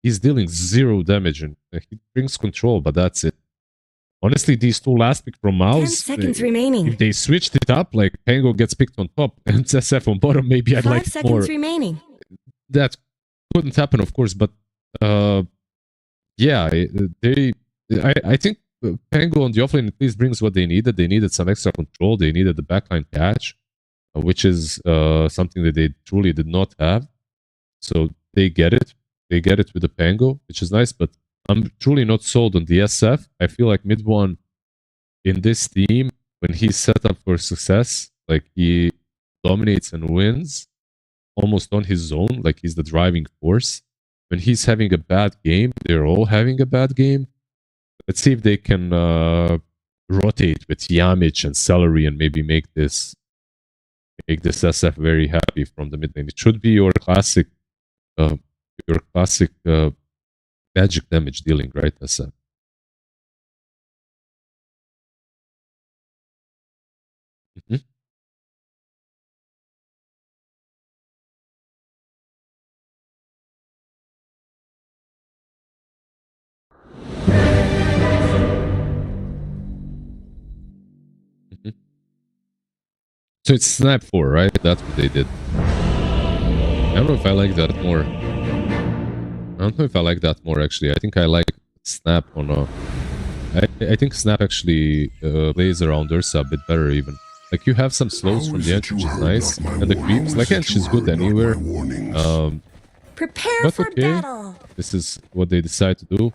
he's dealing 0 damage and he brings control, but that's it. Honestly, these two last pick from 10 MOUZ, seconds remaining. if they switched it up, like Pango gets picked on top and SF on bottom, maybe I'd 5 like it seconds more. remaining. That couldn't happen, of course, but yeah, I think Pango on the offlane at least brings what they needed. They needed some extra control. They needed the backline catch, which is something that they truly did not have. So they get it. They get it with the Pango, which is nice, but I'm truly not sold on the SF. I feel like mid one in this team, when he's set up for success, like he dominates and wins almost on his own, like he's the driving force. When he's having a bad game, they're all having a bad game. Let's see if they can rotate with Yamich and Celery and maybe make this SF very happy from the mid lane. It should be your classic magic damage dealing, right, SF? Mm-hmm. So it's Snap 4, right? That's what they did. I don't know if I like that more. I don't know if I like that more, actually. I think I like Snap on a... I think Snap actually plays around Ursa a bit better, even. Like, you have some slows from the edge, which is nice. And the creeps, like, Edge is good anywhere. Prepare But for okay, battle. this is what they decide to do.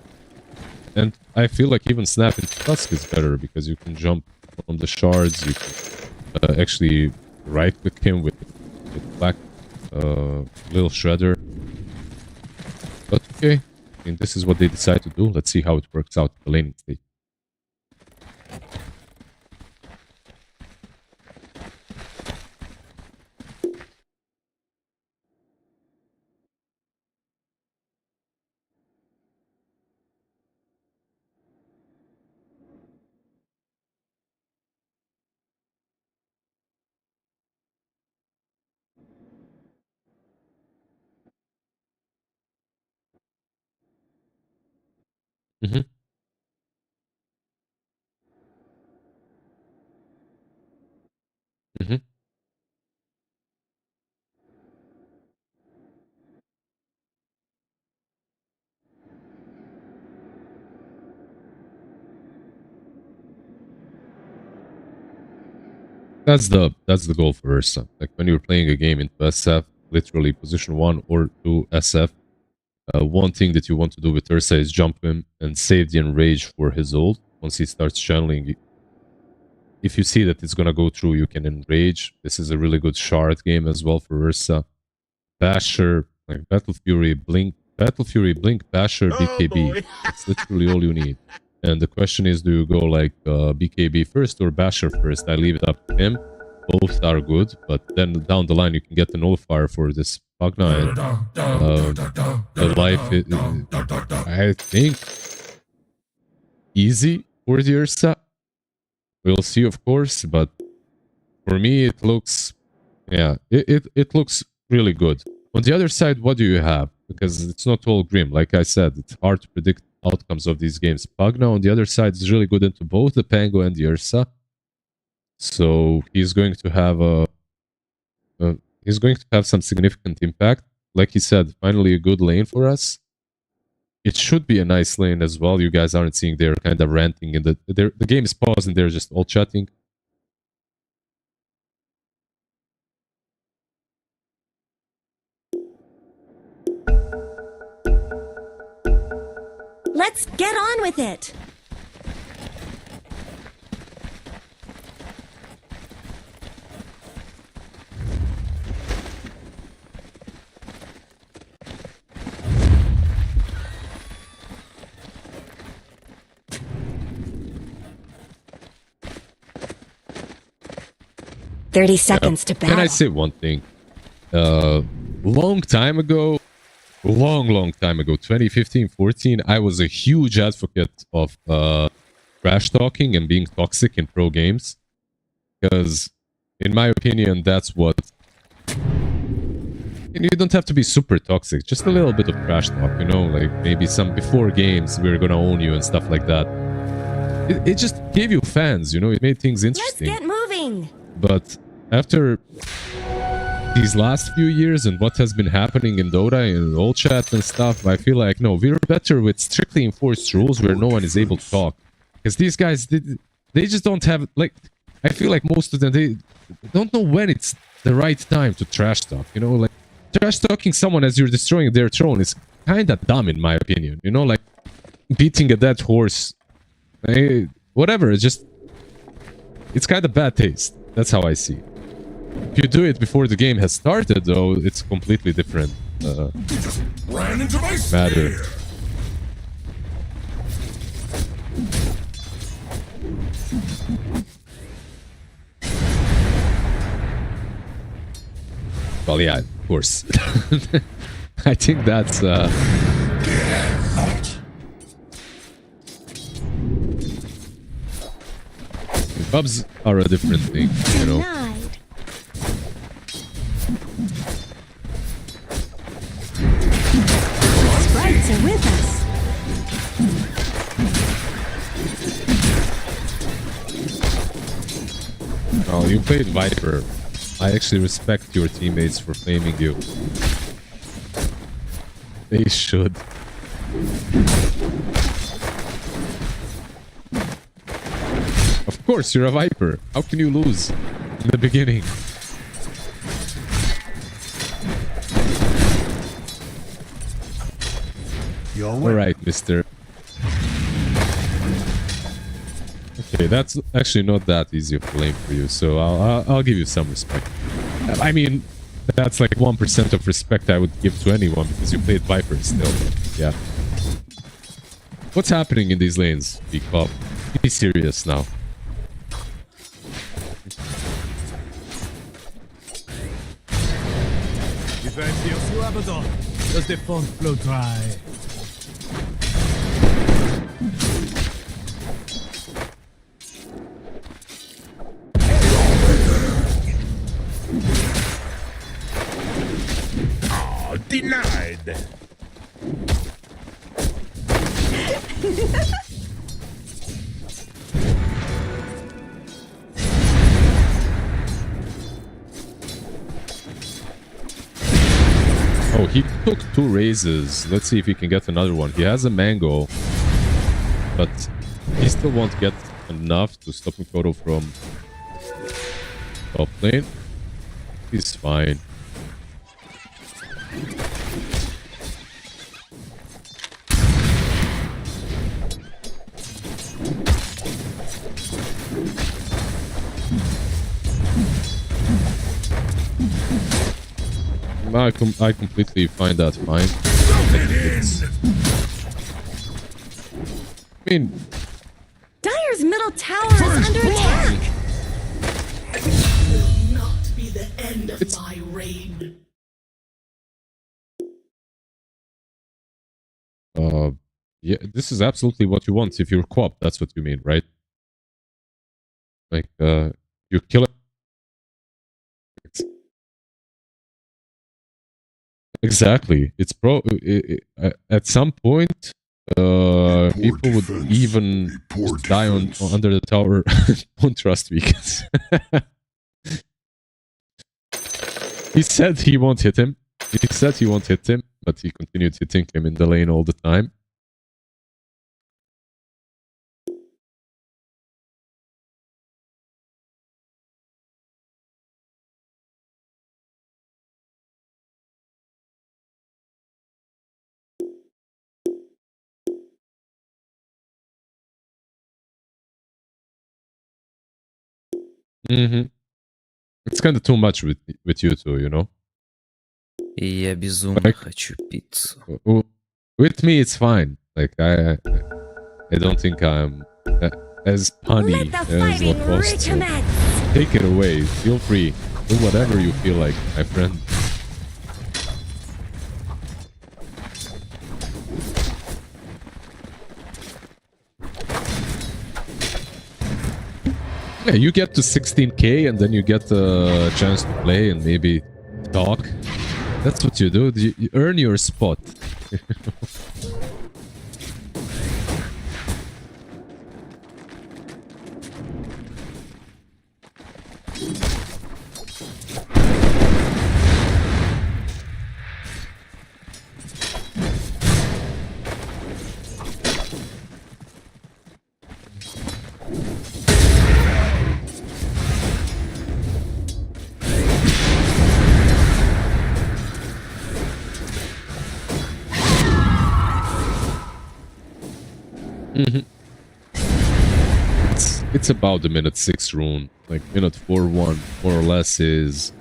And I feel like even Snap in Tusk is better, because you can jump from the shards, you can actually right-click him with Black Little Shredder. But okay, I mean, this is what they decide to do. Let's see how it works out in the laning stage. Mm-hmm. Mm-hmm. That's the goal for Ursa. Like when you're playing a game into SF, literally position 1 or 2 SF, one thing that you want to do with Ursa is jump him and save the enrage for his ult. Once he starts channeling, if you see that it's gonna go through, you can enrage. This is a really good shard game as well for Ursa. Basher, like Battle Fury, Blink, Basher, BKB. That's literally all you need. And the question is, do you go like BKB first or Basher first? I leave it up to him. Both are good, but then down the line you can get the nullifier for this Pugna. And the life is, I think, easy for the Ursa. We'll see, of course, but for me it looks, yeah, it looks really good. On the other side, what do you have? Because it's not all grim. Like I said, it's hard to predict outcomes of these games. Pugna on the other side is really good into both the Pango and the Ursa. So he's going to have some significant impact. Like he said, finally a good lane for us. It should be a nice lane as well. You guys aren't seeing they're kind of ranting and the game is paused and they're just all chatting. Let's get on with it. "30 seconds to battle." Can I say one thing? Long time ago, 2015, 14, I was a huge advocate of trash talking and being toxic in pro games. Because, in my opinion, that's what And you don't have to be super toxic, just a little bit of trash talk, you know, like maybe some before games we're gonna own you and stuff like that. It just gave you fans, you know, it made things interesting. Let's get moving. But after these last few years and what has been happening in Dota and all chat and stuff, I feel like, no, we're better with strictly enforced rules where no one is able to talk. Because these guys, they just don't have, like, I feel like most of them, they don't know when it's the right time to trash talk, you know, like, trash talking someone as you're destroying their throne is kind of dumb in my opinion, you know, like, beating a dead horse, whatever, it's just, it's kind of bad taste. That's how I see it. If you do it before the game has started, though, it's completely different matter. Well, yeah, of course. I think that's... Pubs are a different thing, you know. Sprites are with us. Oh, you played Viper. I actually respect your teammates for flaming you. They should. Of course, you're a Viper. How can you lose in the beginning? Alright, mister. Okay, that's actually not that easy of a lane for you, so I'll give you some respect. I mean, that's like 1% of respect I would give to anyone because you played Viper still. Yeah. What's happening in these lanes, Big-Pop? Be serious now. Does the font flow dry? Oh, denied. Oh, he took 2 raises. Let's see if he can get another one. He has a mango, but he still won't get enough to stop Mikoto from top lane. He's fine. I completely find that fine. I mean, Dire's middle tower is under attack. Will not be the end of my reign. yeah, this is absolutely what you want. If you're co-op, that's what you mean, right? Like, you kill it. Exactly. It's at some point, people would even die under the tower. Don't trust me. He said he won't hit him. He said he won't hit him, but he continued hitting him in the lane all the time. It's kind of too much with you two, you know? Я безумно Like, хочу пиццу. with me, it's fine. Like, I don't think I'm as punny Let the as fighting Lacoste. So recommence. take it away. Feel free. Do whatever you feel like, my friend. Yeah, you get to 16k and then you get a chance to play and maybe talk. That's what you do. You earn your spot. It's about the minute 6 rune. Like minute 4-1 more or less is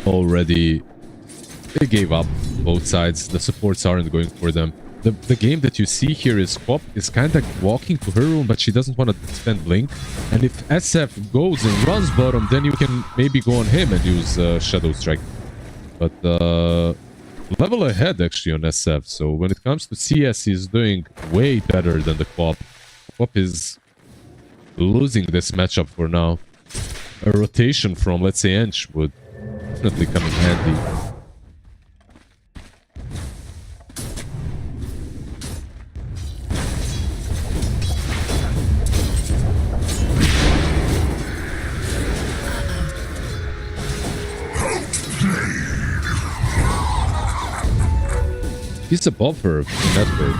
already... They gave up both sides. The supports aren't going for them. The game that you see here is Quap is kind of walking to her room, but she doesn't want to spend Blink. And if SF goes and runs bottom, then you can maybe go on him and use Shadow Strike. But level ahead actually on SF. So when it comes to CS, he's doing way better than the Quap. Quap is losing this matchup for now. A rotation from, let's say, Ench would definitely come in handy. He's above her in network.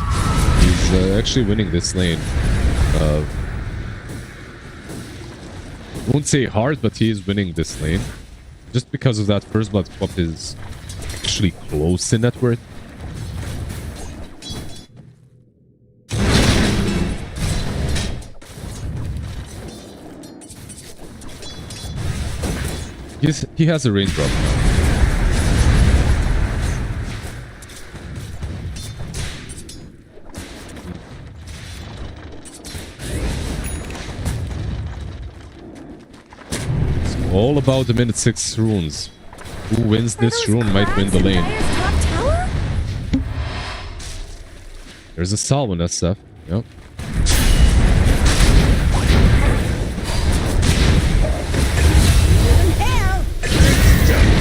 He's actually winning this lane. Won't say hard, but he is winning this lane. Just because of that, First Blood Quap is actually close in network. He has a raindrop now. All about the minute 6 runes. Who wins this rune might win the lane. There's a salve on SF. Yep.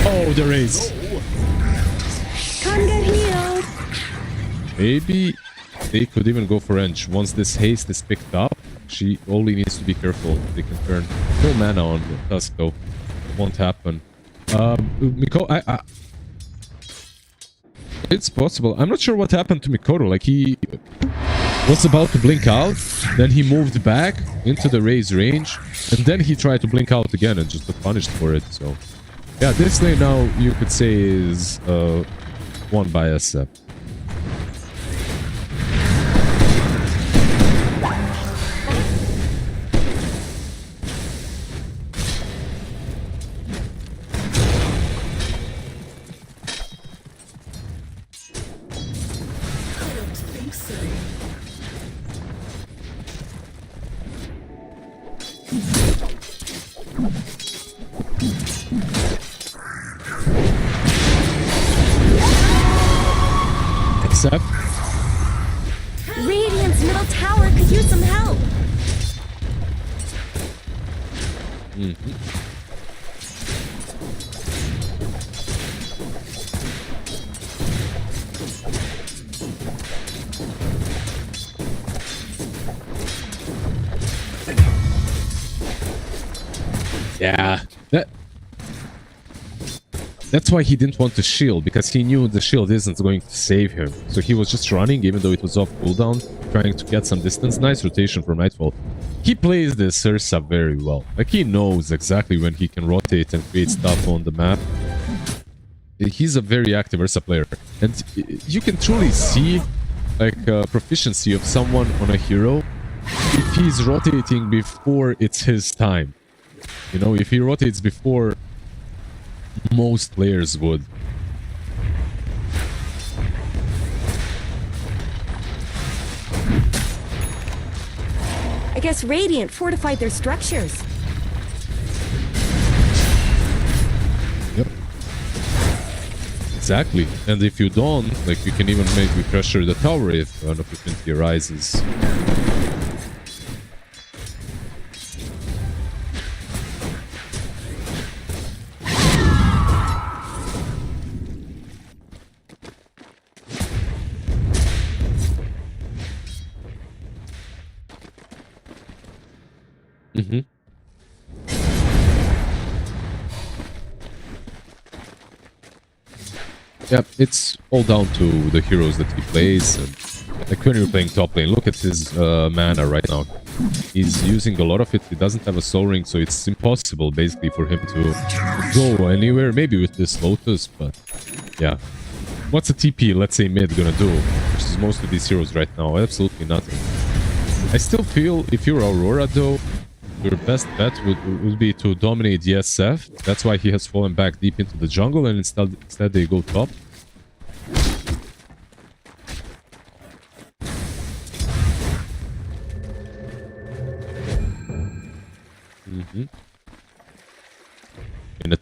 Oh, the raise. Can't get healed. Maybe they could even go for Ench. Once this haste is picked up, she only needs to be careful. They can turn no mana on Tusko. It won't happen. It's possible. I'm not sure what happened to Mikoto. Like, he was about to blink out, then he moved back into the Raze range, and then he tried to blink out again and just got punished for it. So, yeah, this lane now, you could say, is won by SF. Radiant's middle tower could use some help. Yeah, that's why he didn't want to shield, because he knew the shield isn't going to save him. So he was just running, even though it was off cooldown, trying to get some distance. Nice rotation from Nightfall. He plays this Ursa very well. Like, he knows exactly when he can rotate and create stuff on the map. He's a very active Ursa player. And you can truly see, like, proficiency of someone on a hero if he's rotating before it's his time. You know, if he rotates before most players would. I guess Radiant fortified their structures. Yep. Exactly. And if you don't, like, you can even maybe pressure the tower if an opportunity arises. Mm-hmm. Yeah, it's all down to the heroes that he plays. And like when you're playing top lane, look at his mana right now. He's using a lot of it. He doesn't have a soul ring, so it's impossible basically for him to go anywhere. Maybe with this Lotus, but yeah. What's a TP, let's say mid, gonna do? Which is most of these heroes right now. Absolutely nothing. I still feel if you're Aurora though, your best bet would be to dominate the SF. That's why he has fallen back deep into the jungle, and instead they go top. Mm-hmm. In a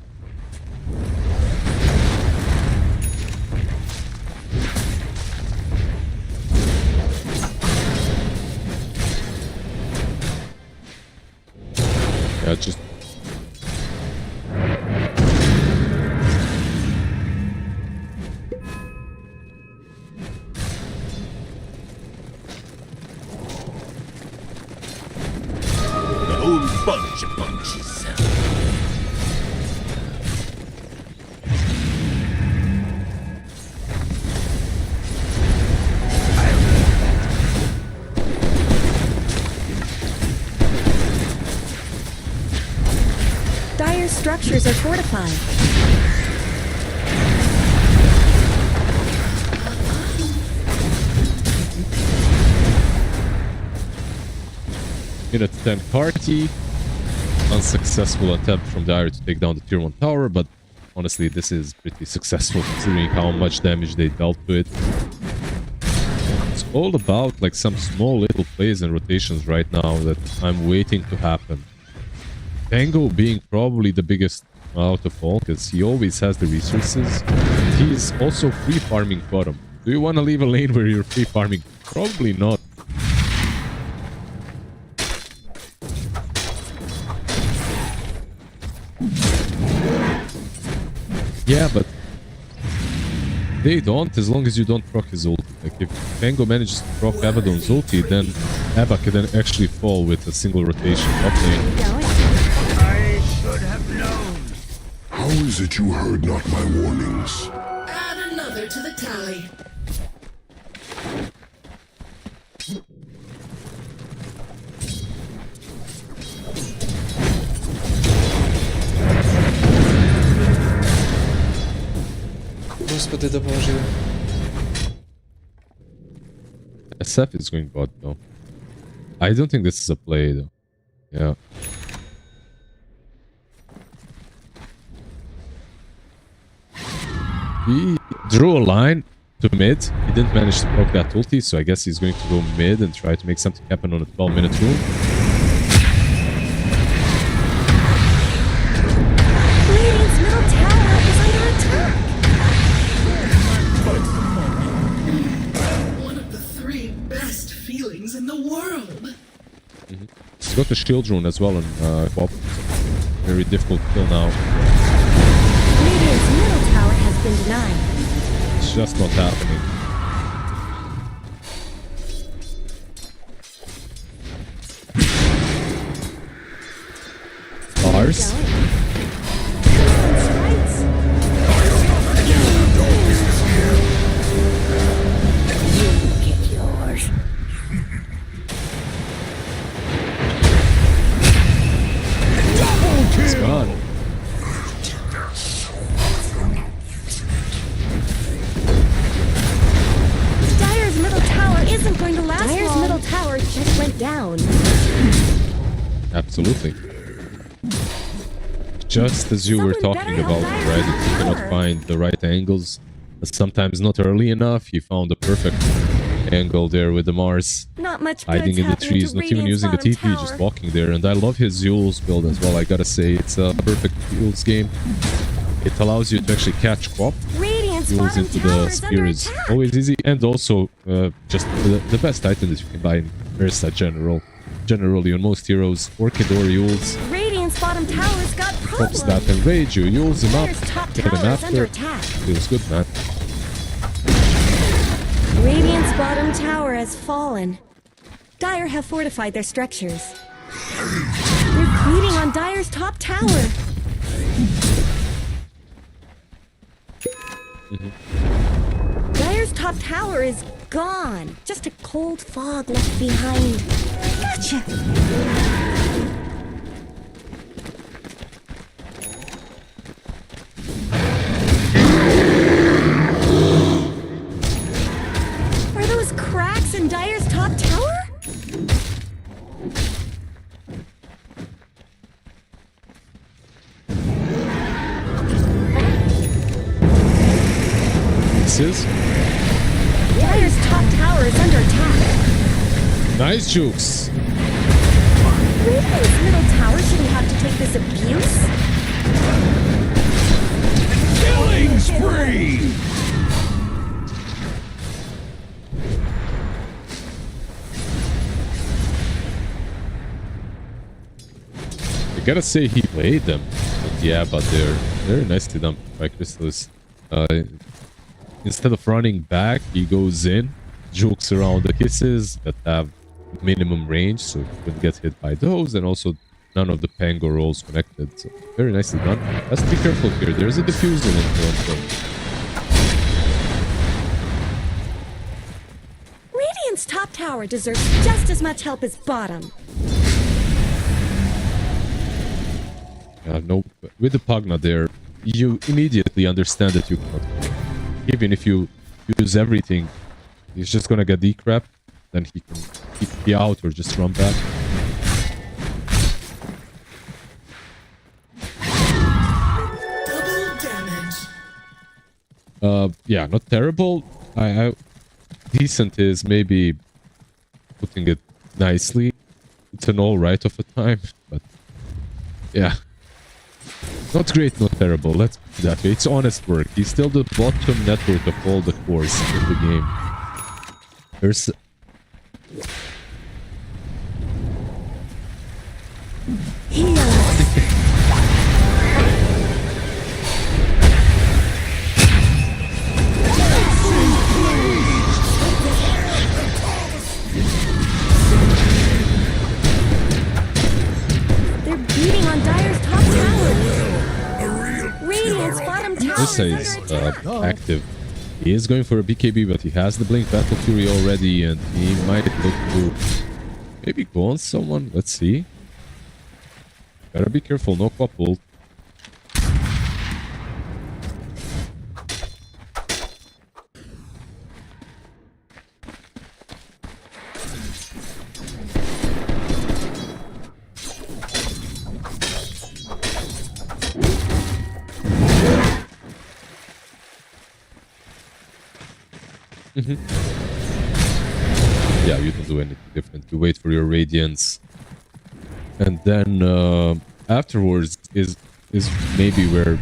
yeah, just The whole bunch of bunches. Dire's structures are fortified. Minute 10 party. Unsuccessful attempt from Dire to take down the tier 1 tower, but honestly this is pretty successful considering how much damage they dealt to it. It's all about like some small little plays and rotations right now that I'm waiting to happen. Tango being probably the biggest out of all because he always has the resources. He's also free farming bottom. Do you want to leave a lane where you're free farming? Probably not. Yeah, but they don't, as long as you don't proc his ulti. Like, if Tango manages to proc Abaddon's ulti, then Abba can then actually fall with a single rotation up lane. I should have known. How is it you heard not my warnings? Add another to the tally. Господи, допоможи. SF is going bot though. I don't think this is a play though. Yeah. He drew a line to mid. He didn't manage to proc that ulti, so I guess he's going to go mid and try to make something happen on a 12-minute rune. Radiant's middle tower is under attack. One of the 3 best feelings in the world. He's got the shield rune as well on Pop. Very difficult kill now. Radiant's middle tower has been denied. It's just not happening. Bars. Get yours. It's gone. Dire's middle tower isn't going to last long. Dire's middle tower just went down. Absolutely. Just as you were talking about, right? If you cannot find the right angles, sometimes not early enough. He found the perfect angle there with the Mars Not much hiding good's in the happening trees, to not even Radiant's using the bottom TP, tower. just walking there. And I love his Yules build as well, I gotta say. It's a perfect Yules game. It allows you to actually catch crop. Radiant's Yules bottom into tower the is spear under is attack. always easy, and also just the best item that you can buy in Ursa generally on most heroes. Orchid or Yules. Radiant's bottom tower's got Pops problems. that enrage, you use him up, Dire's top get him tower is under after. attack. Feels good, man. Radiant's bottom tower has fallen. Dire have fortified their structures. beating on Dire's top tower. Dire's top tower is gone. Just a cold fog left behind. Gotcha. Are those cracks in Dire's top tower? This is Dire's top tower is under attack. nice jukes. Radiant's middle tower shouldn't have to take this abuse. Killing spree! I gotta say he played them. Yeah, but they're very nicely done by Crystallis. Instead of running back, he goes in, jukes around the kisses that have minimum range, so he wouldn't get hit by those, and also none of the Pango rolls connected. So very nicely done. Let's be careful here. There's a diffuser in front. Radiant's top tower deserves just as much help as bottom. No, with the Pugna there, you immediately understand that you cannot win. Even if you use everything, he's just gonna get decrap, then he can kick you out or just run back. Double damage. Yeah, not terrible. I decent is maybe putting it nicely. It's an alright of a time, but yeah. Not great, not terrible. Let's put it that way. It's honest work. He's still the bottom network of all the cores in the game. There's... They're beating on Dire's top tower. Radiant's bottom tower Ursa is is under attack. active. He is going for a BKB, but he has the Blink Battle Fury already, and he might look to maybe go on someone. Let's see. Gotta be careful, no couple. Yeah, you don't do anything different. You wait for your radiance, and then afterwards is maybe where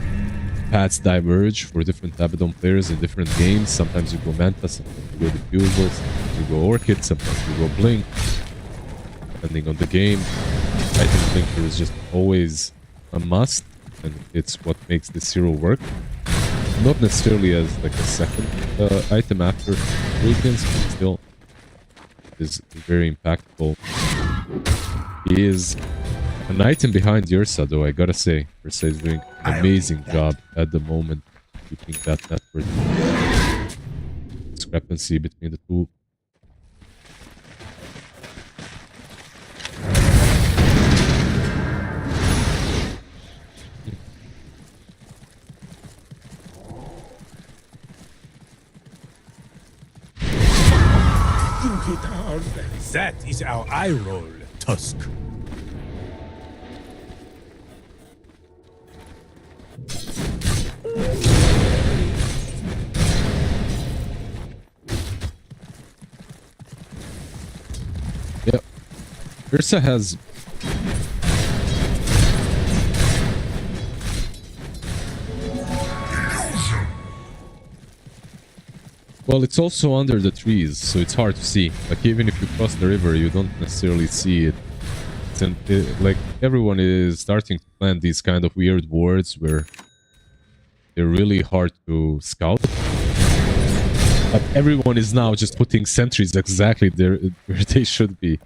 paths diverge for different Abaddon players in different games. Sometimes you go Manta, sometimes you go Diffusal, sometimes you go Orchid, sometimes you go Blink, depending on the game. I think Blinker is just always a must, and it's what makes this hero work. Not necessarily as like a second item after Radiance, but still is very impactful. He is an item behind Ursa, though, I gotta say. Ursa is doing an amazing job at the moment, keeping that network discrepancy between the two. That is our eye roll, Tusk. Yep. Ursa has... Well, it's also under the trees, so it's hard to see. Like, even if you cross the river, you don't necessarily see it. Like, everyone is starting to plant these kind of weird wards where they're really hard to scout. But everyone is now just putting sentries exactly there where they should be.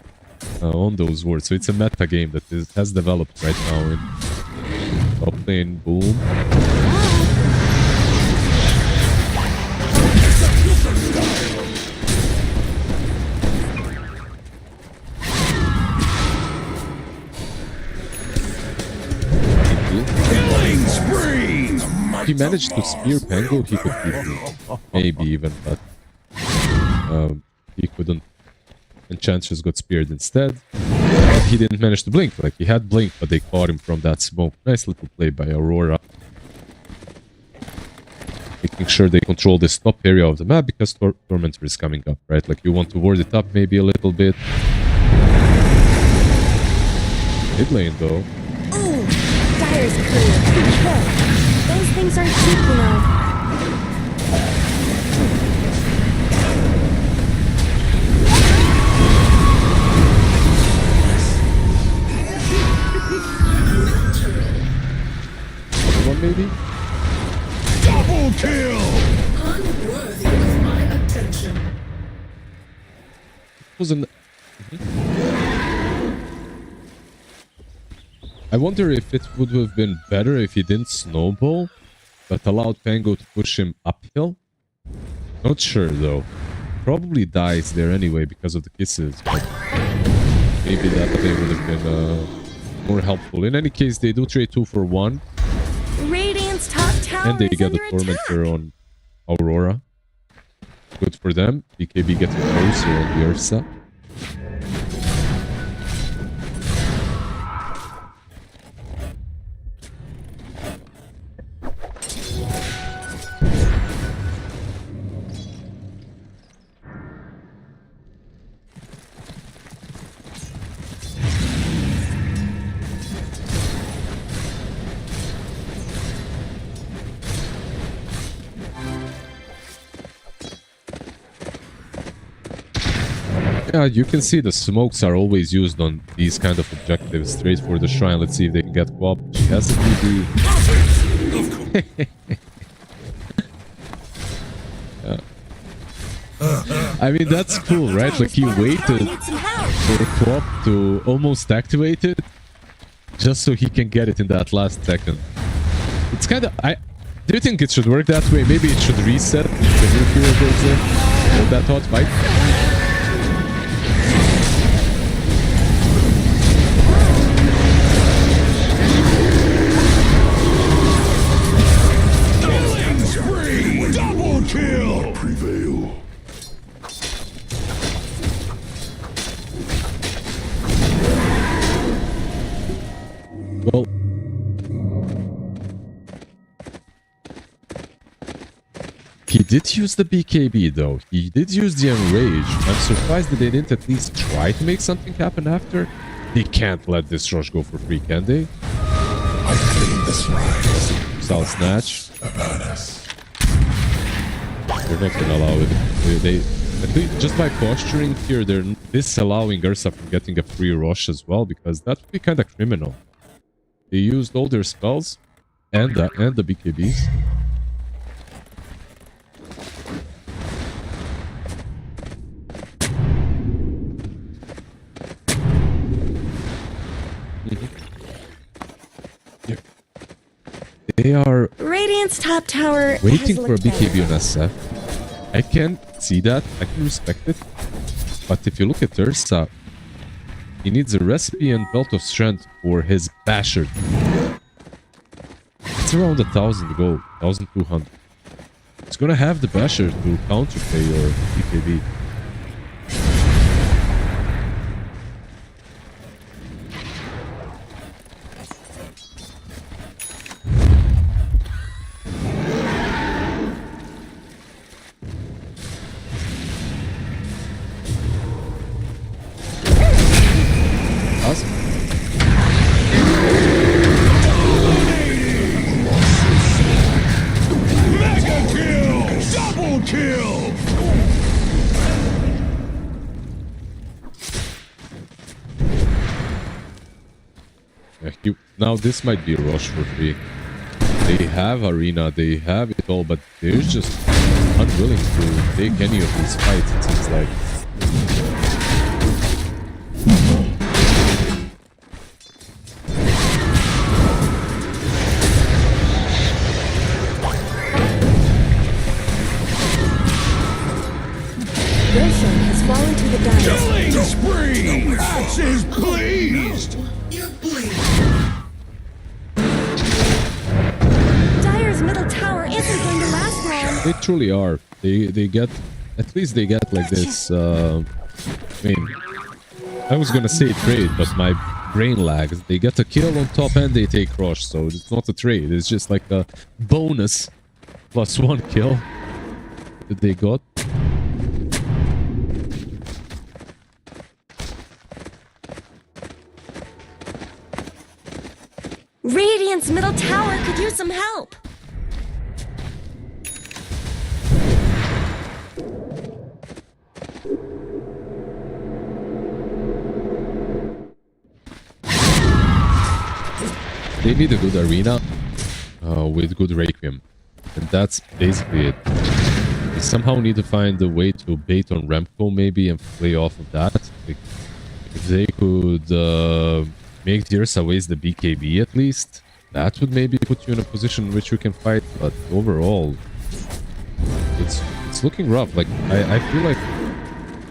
on those wards. So it's a meta game that has developed right now in top lane. Boom. Killing spree! If he managed to spear Pango, he could beat me. Maybe even, but he couldn't. Enchantress got speared instead. But he didn't manage to blink. Like, he had blink, but they caught him from that smoke. Nice little play by Aurora. Making sure they control this top area of the map because Tormentor is coming up, right? Like, you want to ward it up maybe a little bit. Mid lane, though. Ooh, Dire's clear. Kill. Those things aren't cheap, you know. One maybe? Double kill! Unworthy of my attention. Wasn't. I wonder if it would have been better if he didn't snowball, but allowed Pango to push him uphill. Not sure though. Probably dies there anyway because of the kisses, but maybe that play would have been more helpful. In any case, they do trade 2 for 1. Radiant's top tower And they is get the under Tormentor attack. on Aurora. Good for them. BKB getting closer on the Ursa. Yeah, you can see the smokes are always used on these kind of objectives. Straight for the shrine. Let's see if they can get co-op. She has a DB. Yeah. I mean, that's cool, right? Like, he waited Need some help. for the co-op to almost activate it just so he can get it in that last second. It's kind of... Do you think it should work that way? Maybe it should reset the new hero goes in. Hold that thought, Mike. Kill! Prevail. Well, he did use the BKB though. He did use the Enrage. I'm surprised that they didn't at least try to make something happen after. They can't let this rush go for free, can they? I claim this rise. Sal Snatch. Avanis. They're not gonna allow it. I think just by posturing here, they're disallowing Ursa from getting a free rush as well, because that would be kind of criminal. They used all their spells and the BKBs. Yeah. They are Radiant's top tower waiting has for a looked better. BKB on SF. I can see that. I can respect it. But if you look at Ursa, he needs a recipe and belt of strength for his basher. It's around 1,000 gold, 1,200. It's gonna have the basher to counterplay your BKB. Now this might be a rush for free. They have arena, they have it all, but they're just unwilling to take any of these fights, it seems like. into the dust. Killing spree! Axe is pleased! You're bleeding. Dire's middle tower isn't going to last long. They truly are. They get, at least they get like this. I mean, I was gonna say trade, but my brain lags. They get a kill on top and they take rush, so it's not a trade. It's just like a bonus +1 kill that they got. Radiant's middle tower could use some help. They need a good arena with good Requiem. And that's basically it. They somehow need to find a way to bait on Remco maybe and play off of that. Like, if they could make Dirsa waste the BKB at least, that would maybe put you in a position in which you can fight. But overall, it's looking rough. Like, I feel like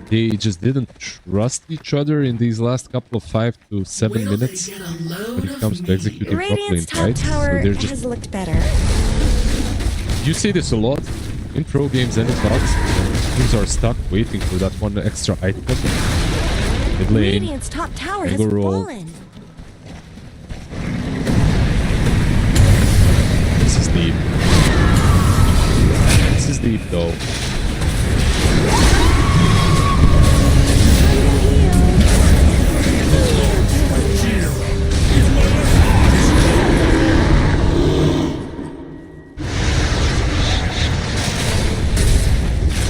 they just didn't trust each other in these last couple of 5 to 7 minutes when it comes to executing properly in Radiant's top fights. So tower they're just... has looked better. You see this a lot in pro games and in bots. Teams are stuck waiting for that one extra item. Mid lane, Radiant's top tower has angle roll. fallen. This is deep. This is deep though.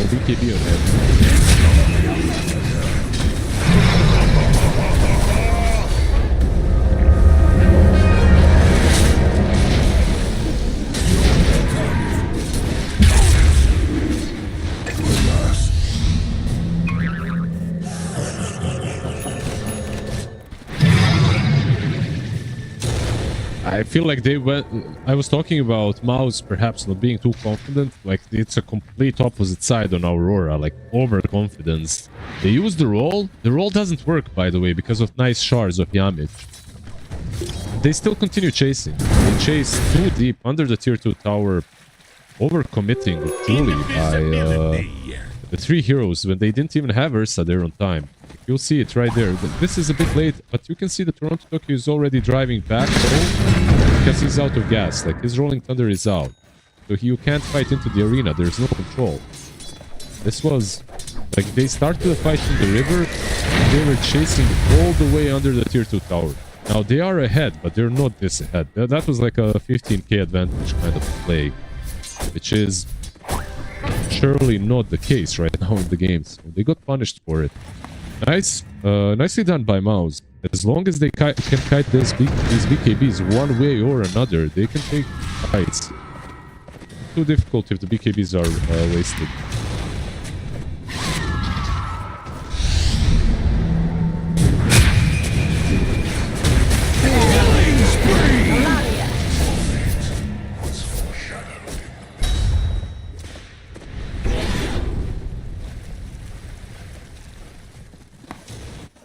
BKB on him. I feel like they went... I was talking about MOUZ perhaps not being too confident. Like, it's a complete opposite side on Aurora. Like, overconfidence. They use the roll. The roll doesn't work, by the way, because of nice shards of damage. They still continue chasing. They chase too deep under the tier 2 tower. Overcommitting truly by the 3 heroes when they didn't even have Ursa there on time. You'll see it right there. This is a bit late, but you can see the Toronto Tokyo is already driving back home because he's out of gas. Like, his Rolling Thunder is out. So you can't fight into the arena. There's no control. This was... Like, they started the fight in the river, and they were chasing all the way under the tier 2 tower. Now, they are ahead, but they're not this ahead. That was like a 15k advantage kind of play, which is surely not the case right now in the game. So they got punished for it. Nice, nicely done by MOUZ. As long as they can kite these BKBs one way or another, they can take fights. Too difficult if the BKBs are wasted.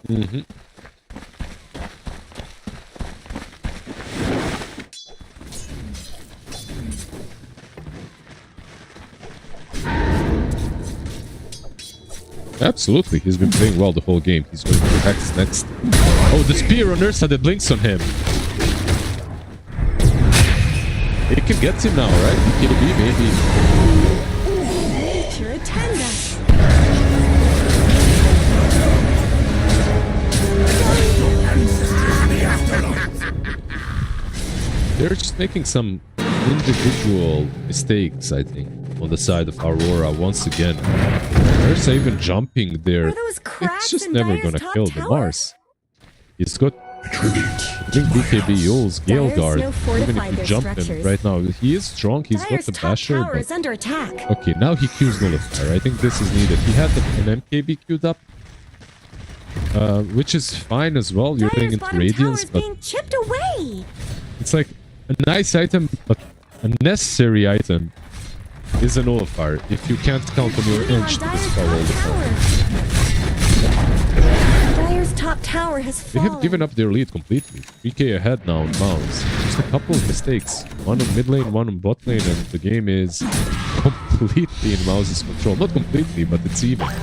Mm-hmm. Absolutely, he's been playing well the whole game. He's going to Hex next. Oh, the spear on Ursa that blinks on him. He can get him now, right? BKB maybe. Nature attend us. They're just making some individual mistakes, I think, on the side of Aurora once again. Ursa even jumping there. It's just never gonna kill the Mars. He's got big BKB Yules, Gale Guard. Even if you jump him right now, he is strong. He's got the basher. But... under attack. Okay, now he Qs Nullifier. I think this is needed. He had an MKB queued up, which is fine as well. You're getting into Radiance, but chipped away. It's like a nice item, but a necessary item is a nullifier if you can't count on your edge to dispel all the time. top tower has They fallen. have given up their lead completely. 3k ahead now on MOUZ. Just a couple of mistakes. One on mid lane, one on bot lane, and the game is completely in MOUZ's control. Not completely, but it's even. Right.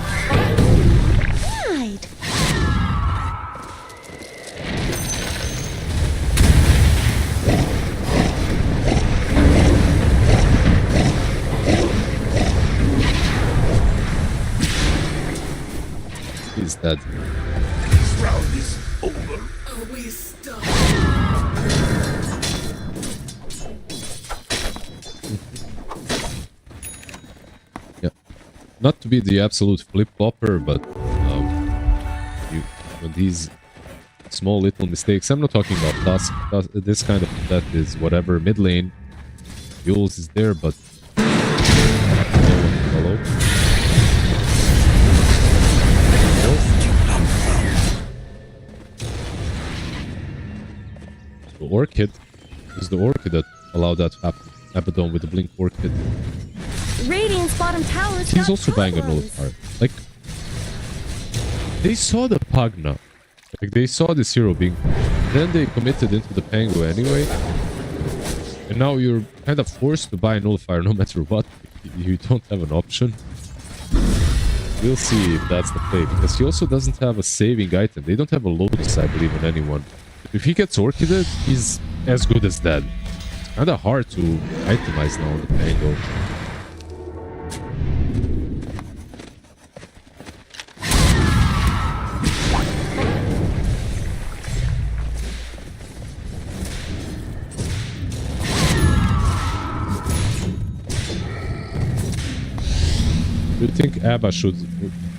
He's dead. This round is over. Always stop. Yeah. Not to be the absolute flip-flopper, but when these small little mistakes, I'm not talking about task, this kind of that is whatever. Mid lane, Yules is there, but no one to follow. The Orchid is the Orchid that allowed that to happen. Abaddon with the Blink Orchid. Radiant's bottom tower is He's also buying a nullifier. Like, they saw the Pagna. Like, they saw this hero being... Then they committed into the Pango anyway. And now you're kind of forced to buy a nullifier no matter what. You don't have an option. We'll see if that's the play. Because he also doesn't have a saving item. They don't have a Lotus, I believe, on anyone. If he gets Orchided, he's as good as dead. It's kind of hard to itemize now on the Pango. Do you think ABBA should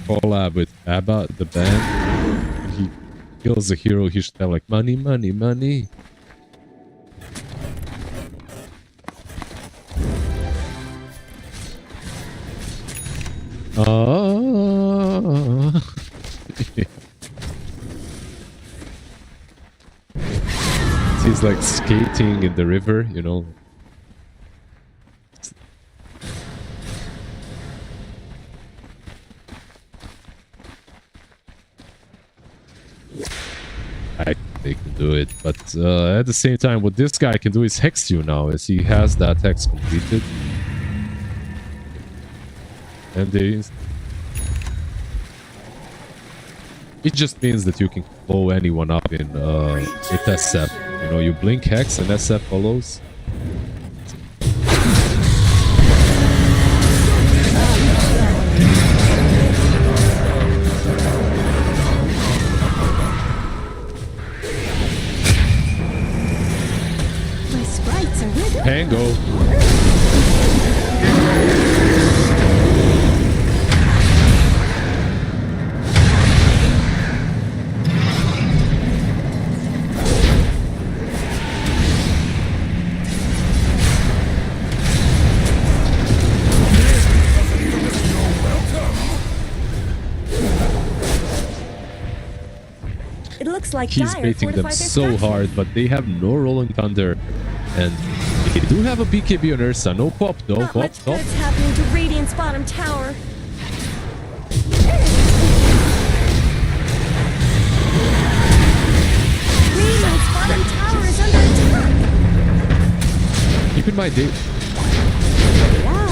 collab with ABBA, the band? When he kills a hero, he should have like money, money, money. He's like skating in the river, you know. They can do it, but at the same time, what this guy can do is hex you now, as he has that hex completed. And it just means that you can blow anyone up in with SF. You know, you blink hex and SF follows. Pango. It looks like He's baiting them so hard, but they have no Rolling Thunder, and they do have a BKB on Ursa. No pop though. Not much good's happening to Radiant's bottom tower. Radiant's bottom tower is under attack. Keep in mind, they...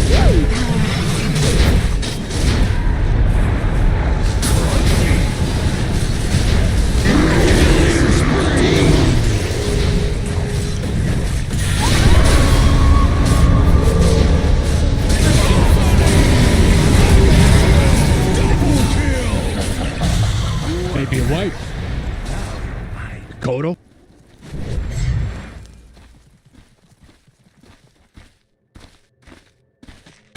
Yeah, healing power. Maybe a wipe. Kodo.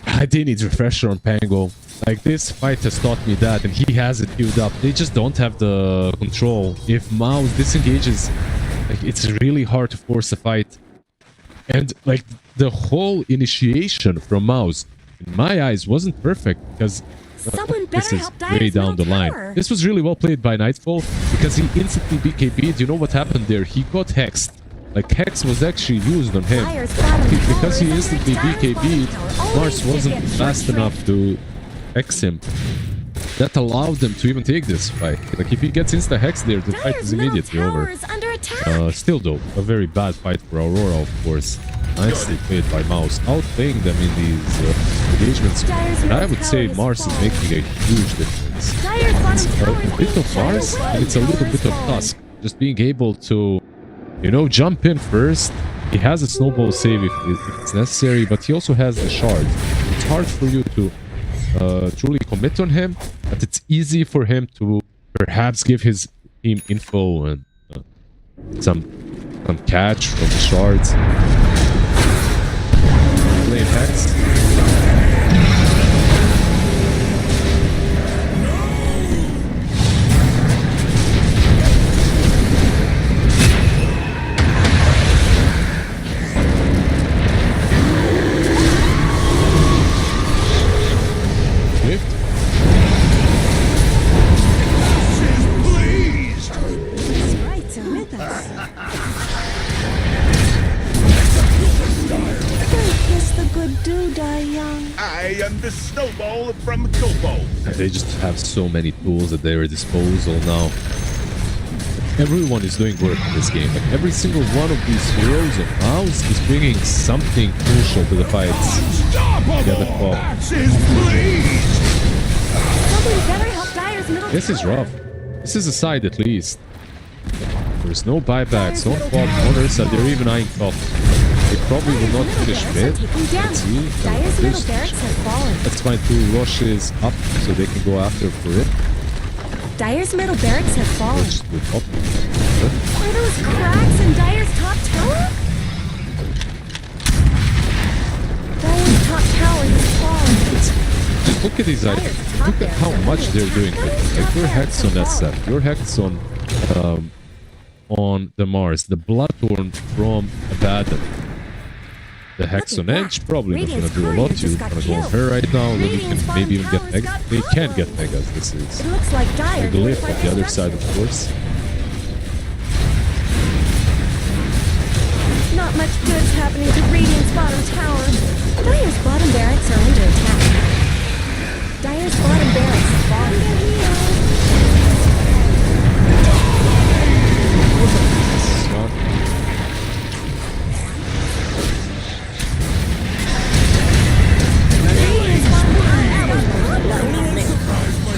I did need refresher on Pango. Like, this fight has taught me that, and he has it queued up. They just don't have the control. If MOUZ disengages, like, it's really hard to force a fight. And like, the whole initiation from MOUZ, in my eyes, wasn't perfect, because Someone this better is help way Dire's down the middle line. tower. This was really well played by Nightfall, because he instantly BKB'd. You know what happened there? He got hexed. Like, hex was actually used on him. Dire's bottom tower Because he is under instantly Dire's bottom BKB'd, tower. Only Mars to wasn't get fast short enough to hex him. that allowed them to even take this fight. Like, if he gets insta-hex there, the fight Dire's is middle immediately tower over. is under attack. Still though, a very bad fight for Aurora, of course. Nicely played by MOUZ, outplaying them in these engagements. Dire's And I middle would say tower Mars is is falling. making a huge difference. Dire's bottom tower is A bit being of Mars, shot away. and it's a little Tower bit is of falling. Tusk. Just being able to, you know, jump in first. He has a snowball save if it's necessary, but he also has the shard. It's hard for you to truly commit on him, but it's easy for him to perhaps give his team info and some catch from the shards. Playing Hex. Swift. Sprites are with us. Don't kiss the good dude, young. I am the snowball from Kobo. They just have so many tools at their disposal now. Everyone is doing work in this game. Like, every single one of these heroes of MOUZ is bringing something crucial to the fights. Yeah, the fall. Somebody better help Dire's middle This is tower. rough. This is a side at least. There's no buybacks, no fault corners, and they're even eyeing top. They probably will not finish mid. Let's see. Dire's middle barracks have fallen. Let's find two rushes up so they can go after for it. Dire's middle barracks have fallen. Just go top. Are those cracks in Dire's top tower? Dire's top tower has fallen. Just look at these items. Look at how much they're doing. Like, your hex on SF, your hex on the Mars, the Bloodthorn from Abaddon. The hex on Edge probably not gonna do a lot. You're gonna go on her right now. Then you can maybe even get Megas. They can get Megas. This is It looks like Dire. the lift on the other side, of course. Not much good's happening to Radiant's bottom tower. Dire's bottom barracks are under attack. Dire's bottom barracks have fallen.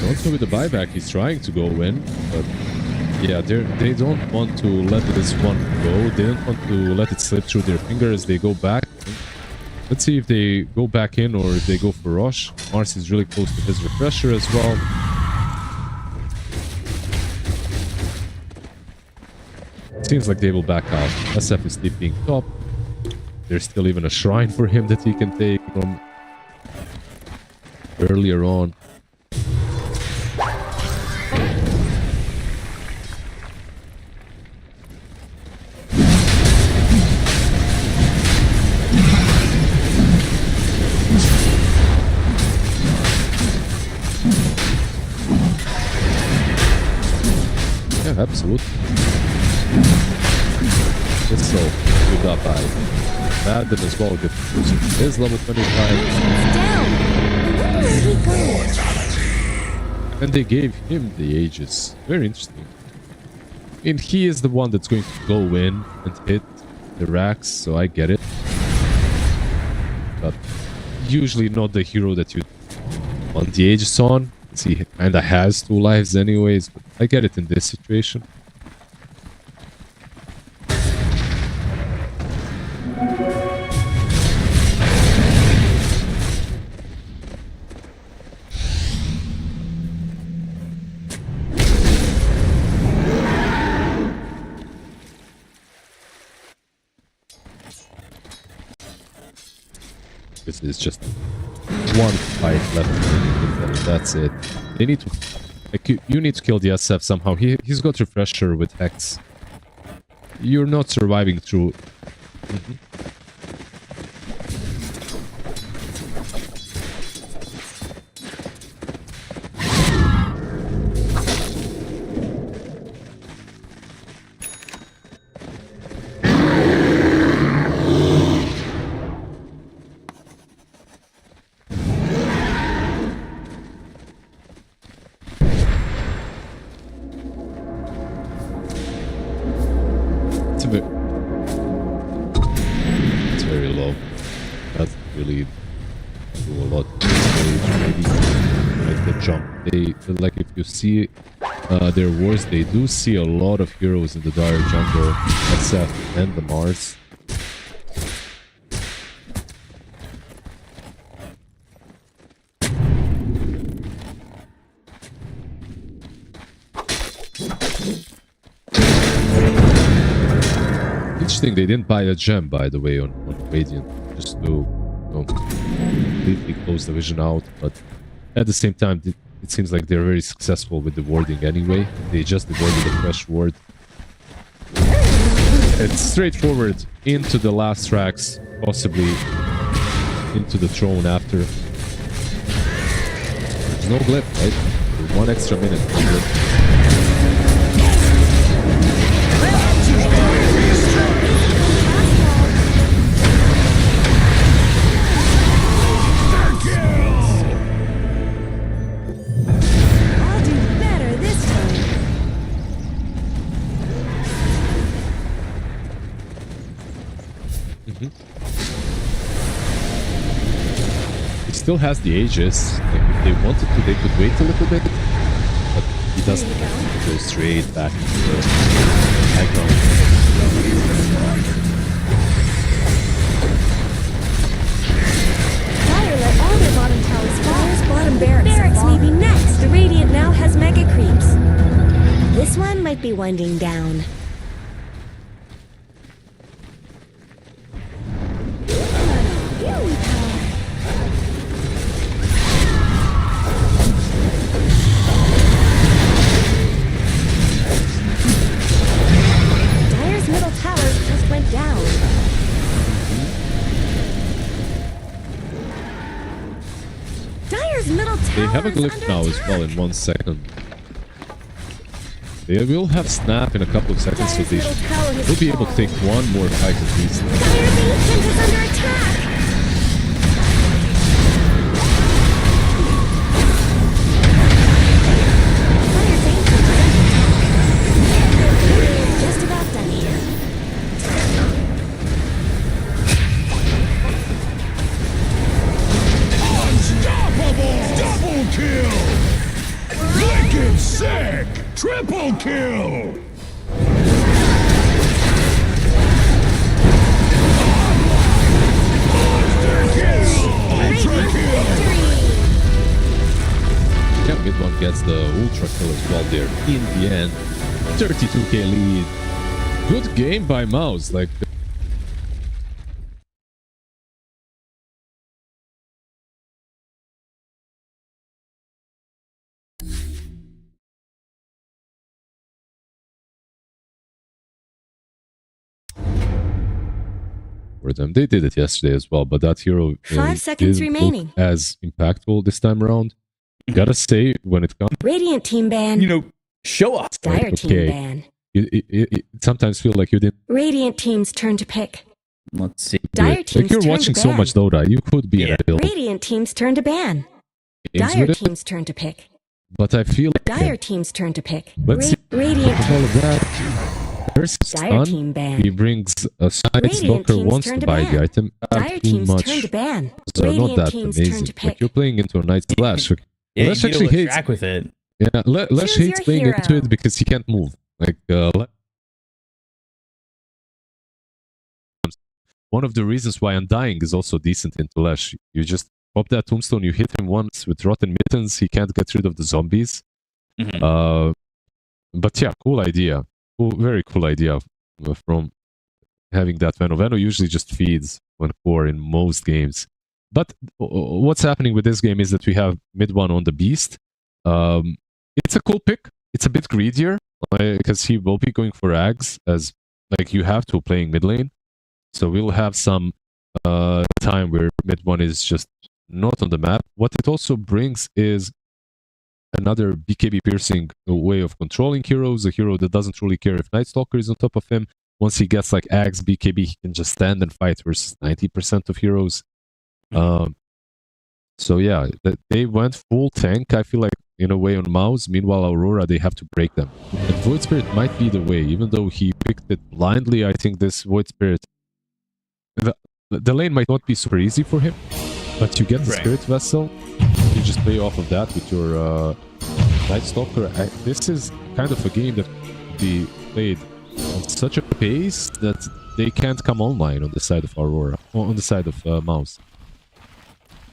Also with the buyback, he's trying to go in, but yeah, they don't want to let this one go. They don't want to let it slip through their fingers. They go back. Let's see if they go back in or if they go for rush. Mars is really close to his refresher as well. Seems like they will back out. SF is keeping top. There's still even a shrine for him that he can take from earlier on. Yeah, absolutely. It's so good up by Madden as well. Good is level 25. It's down. Where did he go? And they gave him the Aegis. Very interesting. And he is the one that's going to go in and hit the racks, so I get it. But usually not the hero that you want the Aegis on. He kinda has 2 lives anyways, but I get it in this situation. This is just one fight left, and that's it. They need to, like, you need to kill the SF somehow. He's got refresher with Hex. You're not surviving through. really do a lot of damage, maybe like the jump. They like if you see their wars, they do see a lot of heroes in the Dire jungle, SF and the Mars. Interesting, they didn't buy a gem, by the way, on Radiant, just to completely close the vision out, but at the same time, it seems like they're very successful with the warding anyway. They just avoided a fresh ward. It's straightforward into the last tracks, possibly into the throne after. There's no blip, right? There's 1 extra minute. He still has the Aegis. Like, if they wanted to, they could wait a little bit, but he doesn't. He goes straight back into the high ground. Fire let all their bottom towers fall. Dire's bottom barracks may be next. The Radiant now has mega creeps. This one might be winding down. They have a glyph now as well in 1 second. They will have snap in a couple of seconds, so they will be able to take one more fight at least. Dire's ancient is under attack! Dire's ancient is under attack. Just about done here. Double kill! Wicked sick! Triple kill! Monster kill! Ultra kill! Yeah, mid one gets the ultra kill as well there in the end. 32k lead. Good game by MOUZ. Like, for them. They did it yesterday as well, but that hero 5 seconds didn't remaining. look as impactful this time around. Gotta say, when it comes, Radiant team ban. Show up. Dire okay. team ban. It sometimes feel like you didn't. Radiant team's turn to pick. Let's see. Dire Like team's you're turn watching to so ban. much Dota, you could be in a build Radiant team's turn to ban. games Dire with it, team's turn to pick. but I feel like Dire team's turn to pick. Let's see. Radiant with all of that, there's Dire stun. team ban. He brings a side Radiant stalker team's wants turn to to buy ban. the item. Dire Too team's much. turn to ban. So not Radiant that team's turn amazing. to Like pick. you're playing into a Night Slash. Okay. Yeah, Lesh you actually hates. track with it. Yeah, Lesh Choose hates your playing hero. into it because he can't move. Like one of the reasons why Undying is also decent into Lesh. You just pop that tombstone, you hit him once with Rotten Mittens, he can't get rid of the zombies. Mhm. But yeah, cool idea. Very cool idea from having that Veno. Veno usually just feeds one core in most games. But what's happening with this game is that we have mid one on the Beast. It's a cool pick. It's a bit greedier because he will be going for Ags as like you have to playing mid lane. So we'll have some time where mid one is just not on the map. What it also brings is another BKB piercing way of controlling heroes, a hero that doesn't really care if Night Stalker is on top of him. Once he gets like Ags, BKB, he can just stand and fight versus 90% of heroes. So yeah, they went full tank, I feel like, in a way on MOUZ. Meanwhile, Aurora, they have to break them. And Void Spirit might be the way, even though he picked it blindly. I think this Void Spirit, the lane might not be super easy for him. But you get the Right. Spirit Vessel, you just play off of that with your Night Stalker. This is kind of a game that can be played on such a pace that they can't come online on the side of Aurora, or on the side of MOUZ.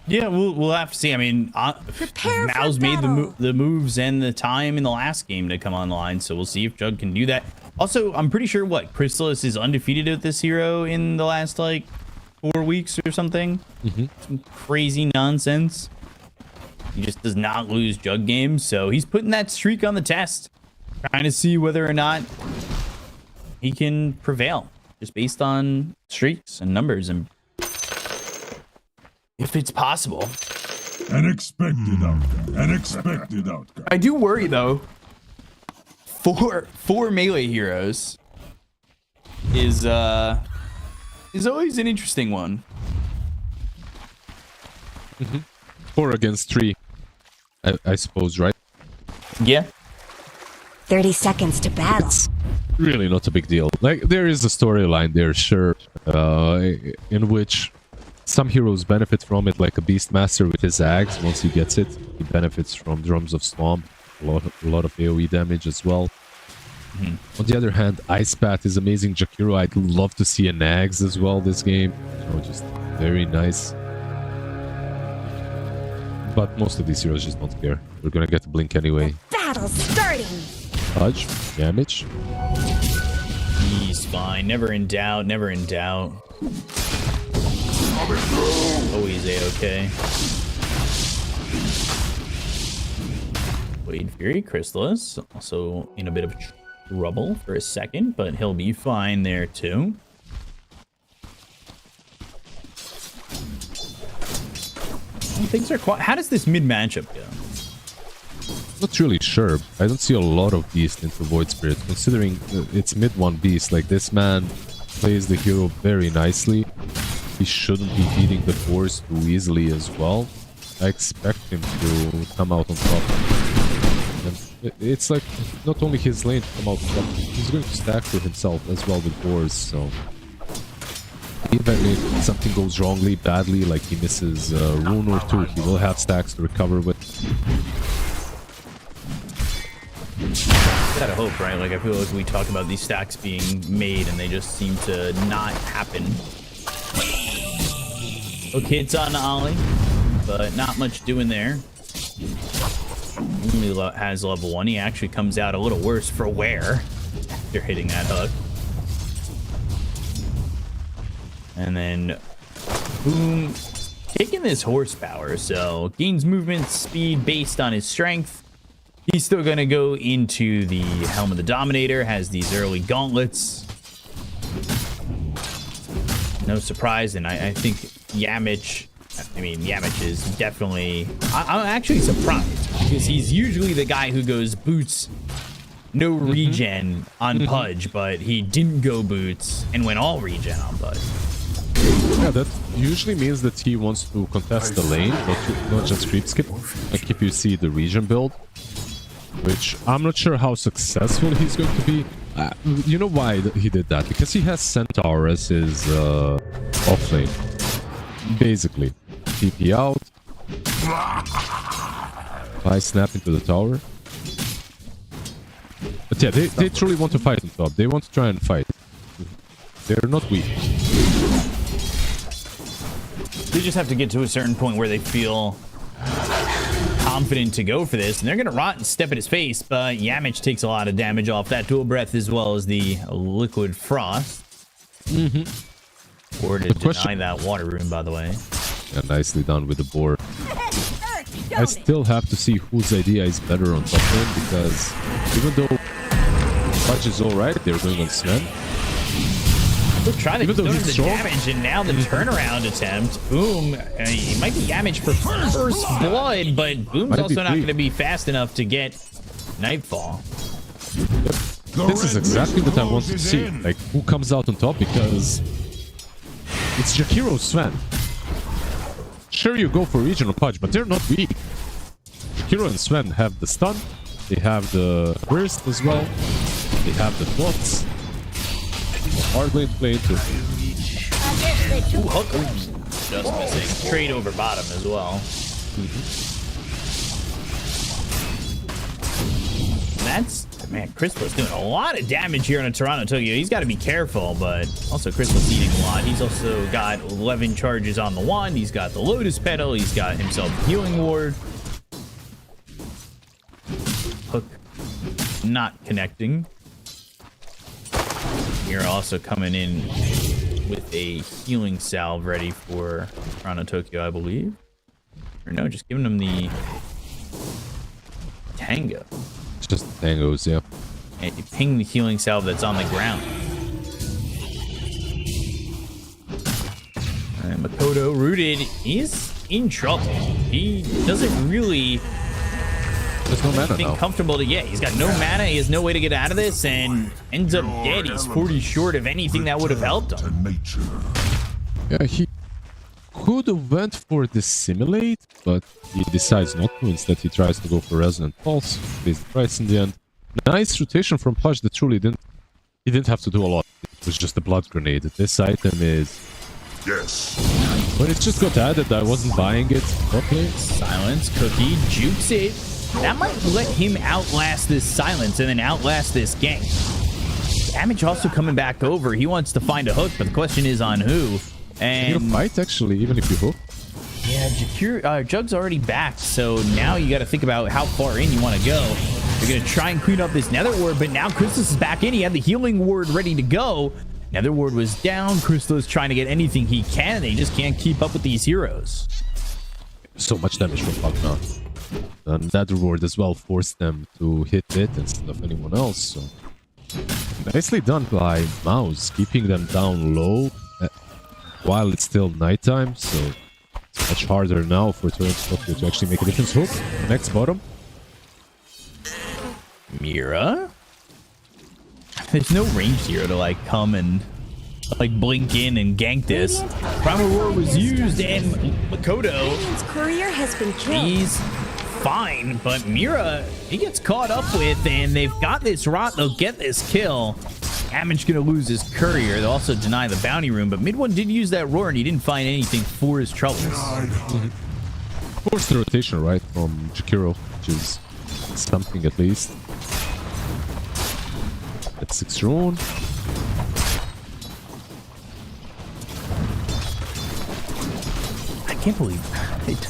Yeah, we'll have to see. I mean, Prepare for MOUZ made battle. the moves and the time in the last game to come online, so we'll see if Jug can do that. Also, I'm pretty sure Chrysalis is undefeated with this hero in the last like 4 weeks or something. Some crazy nonsense. He just does not lose Jug games, so he's putting that streak on the test, trying to see whether or not he can prevail, just based on streaks and numbers and if it's possible. An expected outcome. An expected outcome. I do worry though. Four melee heroes is always an interesting one. 4 against 3, I suppose, right? Yeah. 30 seconds to battle. Really not a big deal. Like, there is a storyline there, sure, in which some heroes benefit from it, like a Beastmaster with his axe. Once he gets it, he benefits from Drums of Swamp, a lot of AoE damage as well. On the other hand, Ice Path is amazing. Jakiro, I'd love to see an axe as well this game. Just very nice. But most of these heroes just don't care. We're gonna get the blink anyway. Battle starting. Fudge, damage. He's fine. Never in doubt. Never in doubt. Always A-okay. Blade Fury, Chrysalis, also in a bit of trouble for a second, but he'll be fine there too. Things are quite. How does this mid matchup go? Not really sure. I don't see a lot of Beast into Void Spirit, considering it's mid 1 Beast. Like, this man plays the hero very nicely. He shouldn't be beating the force too easily as well. I expect him to come out on top. And it's like, not only his lane to come out on top, he's going to stack for himself as well with wars, so... Even if something goes wrongly, badly, like he misses a rune or 2, he will have stacks to recover with. Gotta hope, right? Like, I feel like we talk about these stacks being made and they just seem to not happen. Okay, it's on Ollie, but not much doing there. Only has level 1. He actually comes out a little worse for wear after hitting that hook. And then, boom, taking this horsepower, so gains movement speed based on his strength. He's still going to go into the Helm of the Dominator, has these early gauntlets. No surprise, and I think Yamich is definitely... I'm actually surprised, because he's usually the guy who goes boots, no regen on Pudge, but he didn't go boots and went all regen on Pudge. Yeah, that usually means that he wants to contest the lane, not just creep skip. Like if you see the region build, which I'm not sure how successful he's going to be. You know why he did that? Because he has Centaur as his offlane. Basically, TP out. I snap into the tower. But yeah, they truly want to fight on top. They want to try and fight. They're not weak. They just have to get to a certain point where they feel confident to go for this, and they're gonna rot and step at his face, but Yamich takes a lot of damage off that dual breath as well as the liquid frost. Or to deny that water rune, by the way. Yeah, nicely done with the board. I still have to see whose idea is better on top lane, because even though Fudge is alright, they're going on Sven. They're trying to do the damage, and now the turnaround attempt. Boom. It might be Yamich for first blood, but Boom's also not going to be fast enough to get Nightfall. Yep. This is exactly what I want to see. Like, who comes out on top, because it's Jakiro Sven. Sure, you go for regional Pudge, but they're not weak. Jakiro and Sven have the stun, they have the burst as well, they have the plots. Hard lane to play into. just missing. Trade over bottom as well. That's, man, Crystal's doing a lot of damage here on a Toronto Tokyo. He's got to be careful, but also Crystal's eating a lot. He's also got 11 charges on the wand. He's got the Lotus Petal. He's got himself a Healing Ward. Hook not connecting. You're also coming in with a healing salve ready for Toronto Tokyo, I believe. Or no, just giving him the Tango. It's just tangos, yeah. And you ping the healing salve that's on the ground. And Makoto rooted. He's in trouble. He doesn't really There's no mana think now. comfortable to get. He's got no mana. He has no way to get out of this and ends up dead. He's 40 short of anything that would have helped him. Yeah, he could have went for the simulate, but he decides not to. Instead, he tries to go for resonant pulse. Pays the price in the end. Nice rotation from Pudge that truly didn't. He didn't have to do a lot. It was just a blood grenade. This item is. Yes. When it just got added, I wasn't buying it. Okay. Silence, Cookie, jukes it. That might let him outlast this silence and then outlast this gank. Damage also coming back over. He wants to find a hook, but the question is on who. And You fight actually, even if you hook. yeah, Jug's already back, so now you got to think about how far in you want to go. You're going to try and clean up this Nether Ward, but now Crystallis is back in. He had the Healing Ward ready to go. Nether Ward was down. Crystal is trying to get anything he can. They just can't keep up with these heroes. So much damage from Pug now. And that reward as well forced them to hit it instead of anyone else. So nicely done by MOUZ, keeping them down low while it's still nighttime. So it's much harder now for Toronto to actually make a difference. Hook, next bottom. Mira? There's no ranged hero to like come and like blink in and gank this. Primal Roar was used and Makoto, Radiant's courier has been killed. he's fine, but Mira, he gets caught up with and they've got this rot. They'll get this kill. Damage gonna lose his courier. They'll also deny the bounty room, but Mid One did use that roar and he didn't find anything for his troubles. Forced the rotation, right, from Jakiro, which is something at least. That's 6 rune. I can't believe it.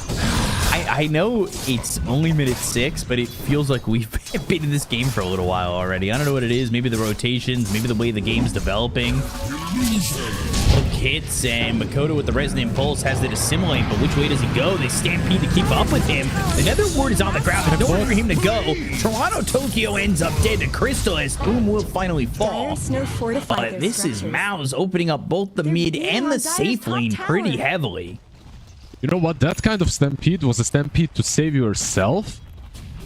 I know it's only minute 6, but it feels like we've been in this game for a little while already. I don't know what it is. Maybe the rotations, maybe the way the game's developing. Hook hits, and Makoto with the Resonant Pulse has to assimilate, but which way does he go? They stampede to keep up with him. The Nether Ward is on the ground. There's nowhere for him to go. Toronto Tokyo ends up dead to Crystallis. Boom will finally fall. Dire Snow fortified But their this is structures. MOUZ opening up both the They're mid beating and on the Dire's safe top lane tower. pretty heavily. You know what? That kind of stampede was a stampede to save yourself.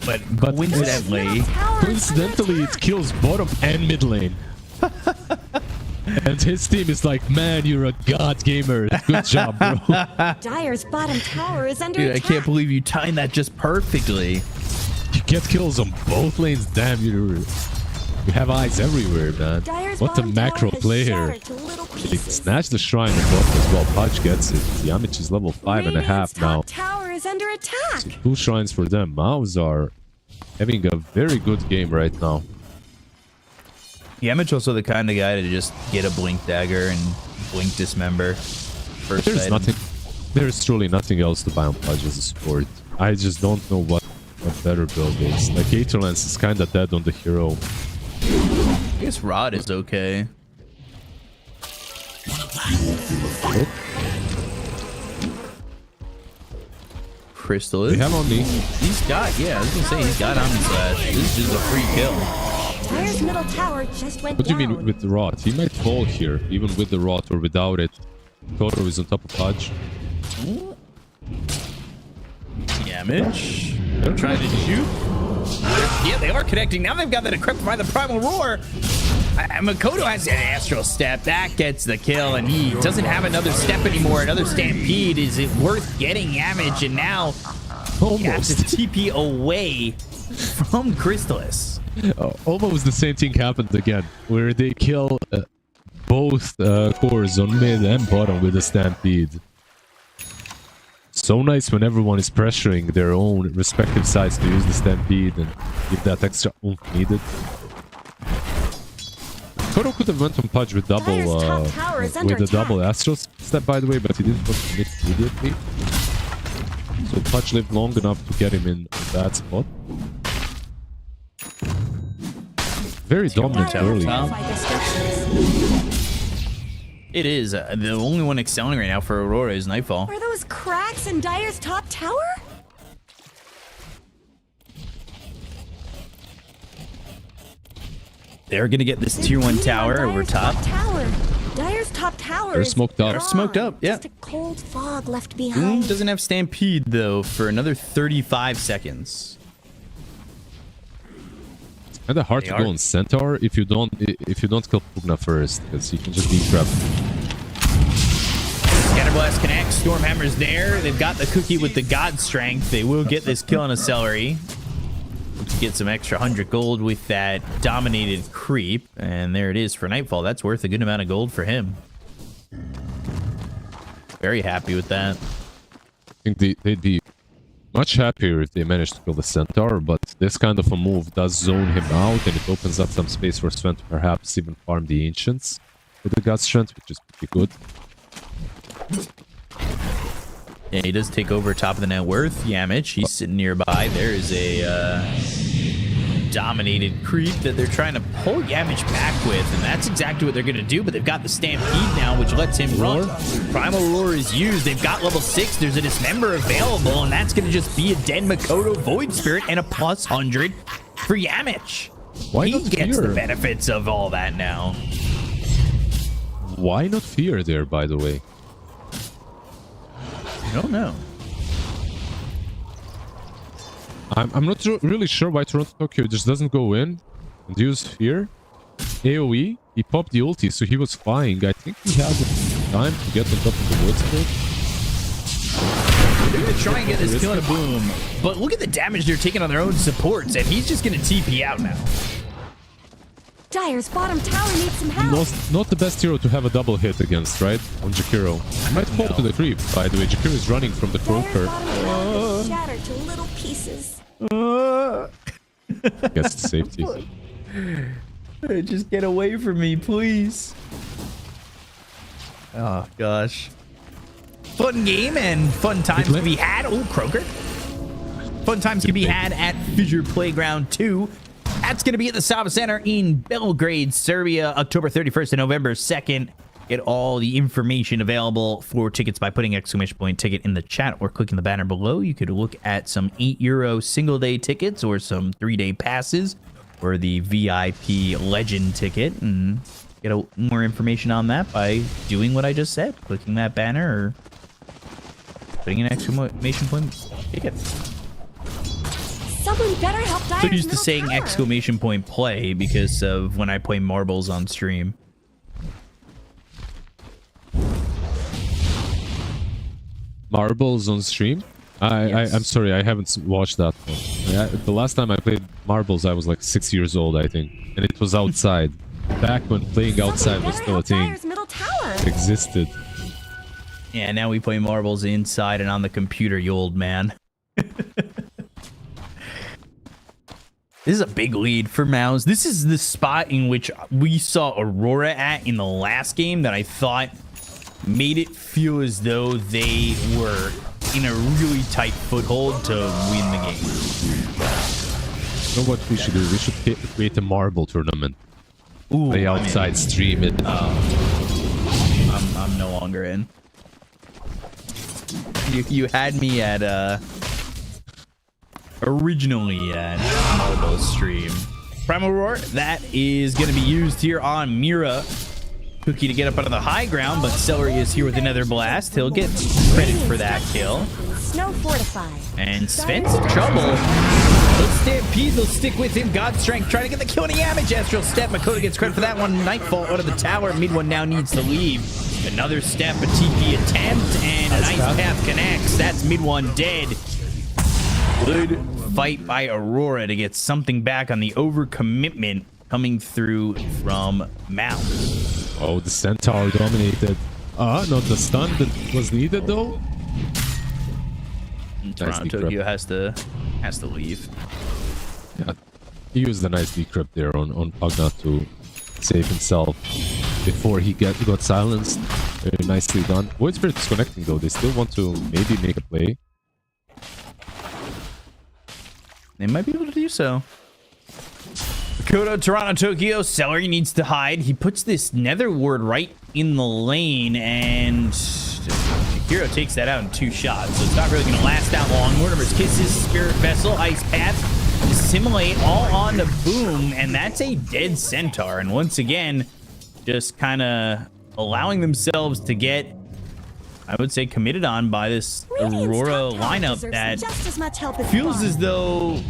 But Coincidentally, Coincidentally, it kills bottom and mid lane. And his team is like, man, you're a god gamer. Good job, bro. Dire's bottom tower is under Dude, I attack. can't believe you timed that just perfectly. You get kills on both lanes. Damn, you have eyes everywhere, man. Dire's What a bottom macro tower has player. shattered to little They pieces. snatch the shrine and bottom as well. Pudge gets it. Yamich is level 5.5 Radiant's now. top tower is under attack. So 2 shrines for them. MOUZ are having a very good game right now. Yamich also the kind of guy to just get a blink dagger and blink dismember. First There's item. nothing. There's truly nothing else to buy on Pudge as a support. I just don't know what a better build is. Like Aetherlance is kind of dead on the hero. I guess Rod is okay. Crystal We is. have only. He's got, yeah, I was gonna say he's got Omni Slash. This is just a free kill. Dire's middle tower just went What do you down. mean with the rot? He might fall here, even with the rot or without it. Toto is on top of Pudge. Damage. They're trying to shoot. Yeah, they are connecting. Now they've got that equipped by the Primal Roar. Makoto has an Astral Step. That gets the kill, and he doesn't have another step anymore. Another Stampede. Is it worth getting damage? And now he has to Almost. TP away from Crystallis. Almost the same thing happened again, where they kill both cores on mid and bottom with a stampede. So nice when everyone is pressuring their own respective sides to use the Stampede and give that extra oomph needed. Koro could have went on Pudge with double, with a double Astral Step, by the way, but he didn't want to commit immediately. So Pudge lived long enough to get him in that spot. Very dominant early. It is. The only one excelling right now for Aurora is Nightfall. Are those cracks in Dire's top tower? They're going to get this tier 1 tower over top. Dire's top tower. They're smoked up. They're smoked up, yeah. Just a cold fog left behind. Doesn't have Stampede, though, for another 35 seconds. It's kind of hard to go on Centaur if you don't kill Pugna first, because you can just detrap. Scatterblast connects. Stormhammer's there. They've got the cookie with the God Strength. They will get this kill on a Celery. Get some extra 100 gold with that dominated creep, and there it is for Nightfall. That's worth a good amount of gold for him. Very happy with that. I think they'd be much happier if they managed to kill the Centaur, but this kind of a move does zone him out, and it opens up some space for Sven to perhaps even farm the Ancients with the God Strength, which is pretty good. Yeah, he does take over top of the net worth. Yamich, he's sitting nearby. There is a dominated creep that they're trying to pull Yamich back with, and that's exactly what they're going to do, but they've got the Stampede now, which lets him run. Primal Roar is used. They've got level 6. There's a Dismember available, and that's going to just be a dead Makoto Void Spirit and a plus 100 for Yamich. Why he not gets fear? The benefits of all that now. Why not fear there, by the way? I don't know. I'm not really sure why Toronto Tokyo just doesn't go in and use Fear. AoE, he popped the ulti, so he was flying. I think he had time to get on top of the wood spirit. They're going to try and get this kill in a boom, but look at the damage they're taking on their own supports, and he's just going to TP out now. Dire's bottom tower needs some help. Not the best hero to have a double hit against, right? On Jakiro. Might fall to the creep, by the way. Jakiro is running from the Croaker. Shattered to little pieces. Gets to safety. Just get away from me, please. Oh, gosh. Fun game and fun times to be had. Oh, Croaker. Fun times can be had at Fissure Playground 2. That's going to be at the Sava Center in Belgrade, Serbia, October 31st and November 2nd. Get all the information available for tickets by putting !ticket in the chat or clicking the banner below. You could look at some €8 single-day tickets or some 3-day passes or the VIP Legend ticket. And get more information on that by doing what I just said, clicking that banner or putting an exclamation point ticket. Someone better help Dire's So used to middle saying tower. exclamation point play because of when I play marbles on stream. Marbles on stream? I'm sorry, I haven't watched that one. The last time I played marbles, I was like 6 years old, I think. And it was outside. Back when playing outside was still a thing. Dire's middle tower. It existed. Yeah, now we play marbles inside and on the computer, you old man. This is a big lead for MOUZ. This is the spot in which we saw Aurora at in the last game that I thought made it feel as though they were in a really tight foothold to win the game. You know what we should do? We should create a marble tournament. Ooh, Play outside, stream it. I'm no longer in. You had me at originally at Marble stream. Primal Roar, that is going to be used here on Mira. Cookie to get up onto the high ground, but Celery is here with another blast. He'll get credit for that kill. Snow fortified. And Sven's in trouble. Let's Stampede, they'll stick with him. God Strength trying to get the kill on the Yamage. Astral Step, Makoto gets credit for that one. Nightfall out of the tower. Mid one now needs to leave. Another step, a TP attempt, and an Ice Path connects. That's mid one dead. Good fight by Aurora to get something back on the overcommitment coming through from MOUZ. Oh, the Centaur dominated. Not the stun that was needed though. Toronto decrypt. Tokyo has to leave. Yeah, he used a nice decrypt there on Pugna to save himself before he got silenced. Very nicely done. Void Spirit is connecting though. They still want to maybe make a play. They might be able to do so. Kodo, Toronto, Tokyo. Celery needs to hide. He puts this nether ward right in the lane, and Hero takes that out in 2 shots. So it's not really going to last that long. Mortimer's Kisses, Spirit Vessel, Ice Path, Assimilate all on the Boom, and that's a dead Centaur. And once again, just kind of allowing themselves to get, I would say, committed on by this Aurora lineup that just as much help as feels as though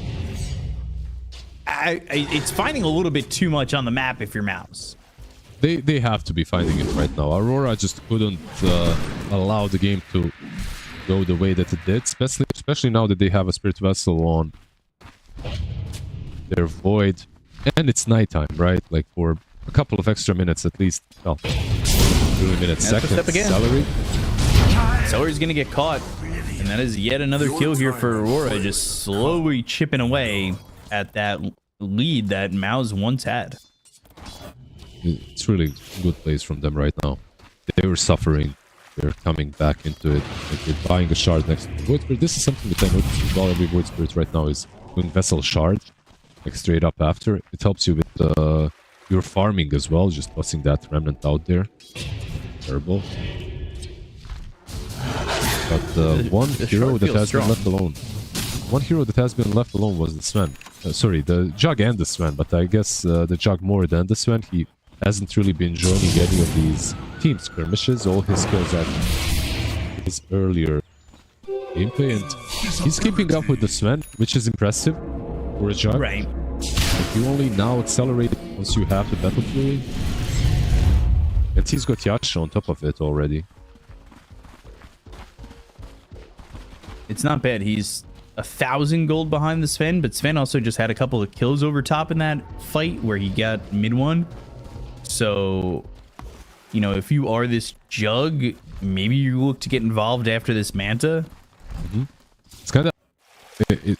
it's finding a little bit too much on the map if you're MOUZ. They have to be finding it right now. Aurora just couldn't allow the game to go the way that it did, especially now that they have a Spirit Vessel on their Void, and it's nighttime, right? Like for a couple of extra minutes at least. Oh, 3 minutes, seconds. Celery. Celery's gonna get caught, and that is yet another kill here for Aurora, just slowly chipping away at that lead that MOUZ once had. It's really good plays from them right now. They were suffering. They're coming back into it. Like they're buying a shard next to Void Spirit. This is something that I noticed with all every Void Spirit right now is doing Vessel Shard, like straight up after. It helps you with your farming as well, just tossing that Remnant out there. Terrible. But one hero that has been left alone. One hero that has been left alone was the Sven. Sorry, the Jug and the Sven, but I guess the Jug more than the Sven. He hasn't really been joining any of these team skirmishes. All his kills at his earlier gameplay, and he's keeping up with the Sven, which is impressive for a Jug. Right. Like you only now accelerate once you have the Battle Fury. And he's got Yasha on top of it already. It's not bad. He's 1,000 gold behind the Sven, but Sven also just had a couple of kills over top in that fight where he got mid one. So, you know, if you are this Jug, maybe you look to get involved after this Manta. Mm-hmm.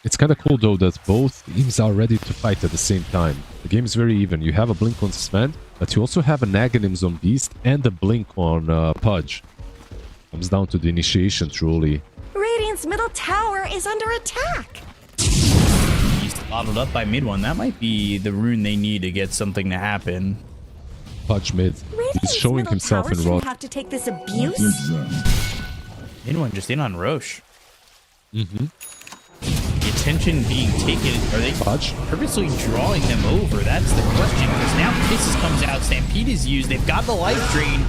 It's kind of cool though that both teams are ready to fight at the same time. The game is very even. You have a blink on Sven, but you also have an Aghanims on Beast and a blink on Pudge. Comes down to the initiation truly. Radiant's middle tower is under attack. He's bottled up by mid one. That might be the rune they need to get something to happen. Pudge mid. He's showing himself in Rosh. Have to take this abuse. Mid one just in on Rosh. Mm-hmm. The attention being taken. Are they Pudge purposely drawing them over? That's the question. Because now Kisses comes out, Stampede is used. They've got the life drain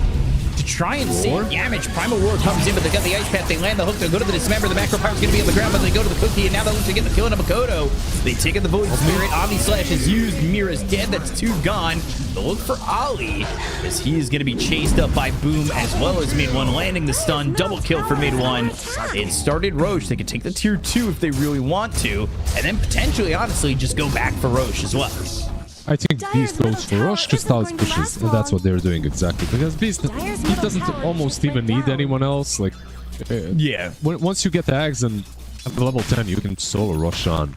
to try and save damage. Primal Roar comes in, but they got the Ice Path. They land the hook. They go to the Dismember. The Macro Power's going to be on the ground, but they go to the Cookie, and now they look to get the kill on Makoto. They take in the Void Spirit. Omni Slash is used. Mira's dead. That's 2 gone. The look for Ali, as he is going to be chased up by Boom as well as mid one, landing the stun. Double kill for mid one. It started Roche. They could take the tier 2 if they really want to, and then potentially, honestly, just go back for Roche as well. I think Beast goes for Rosh, Crystals pushes, and that's what they're doing exactly. Because Beast, he doesn't almost even need anyone else. Like, yeah. Once you get the Ags and at level 10, you can solo Rosh on.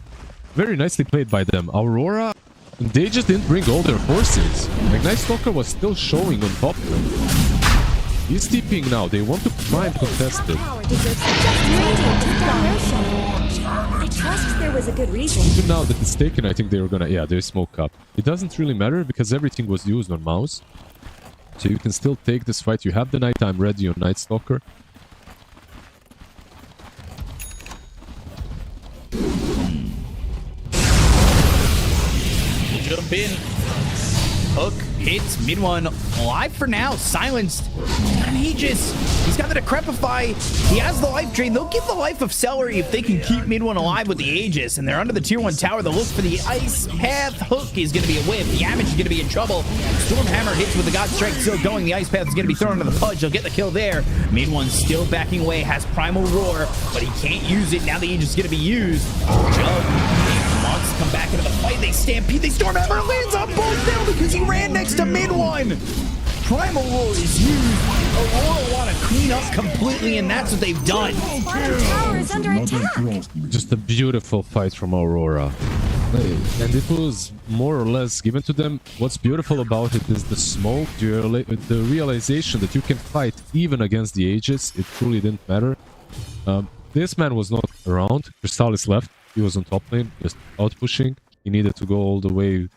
Very nicely played by them. Aurora, they just didn't bring all their forces. Like, Night Stalker was still showing on top of them. He's TPing now. They want to try and contest it. I trust there was a good reason. Even now that it's taken, I think they were gonna... Yeah, they smoke up. It doesn't really matter because everything was used on MOUZ. So you can still take this fight. You have the nighttime ready on Night Stalker. Jump in. Hook hits mid one. Alive for now. Silenced. And he's got the Decrepify. He has the life drain. They'll give the life of Celery if they can keep mid one alive with the Aegis. And they're under the tier 1 tower. The look for the Ice Path. Hook is going to be a whip. Yamage is going to be in trouble. Stormhammer hits with the God Strike still going. The Ice Path is going to be thrown into the Pudge. They'll get the kill there. Mid one still backing away. Has Primal Roar, but he can't use it. Now the Aegis is going to be used. Jug wants to come back into the fight. They stampede. They Stormhammer lands on both now because he ran next to mid one. Primal Roar is used. Aurora want to clean up completely, and that's what they've done. Bottom tower is under attack. Just a beautiful fight from Aurora. And it was more or less given to them. What's beautiful about it is the smoke, the realization that you can fight even against the Aegis. It truly didn't matter. This man was not around. Crystallis left. He was on top lane, just out pushing. He needed to go all the way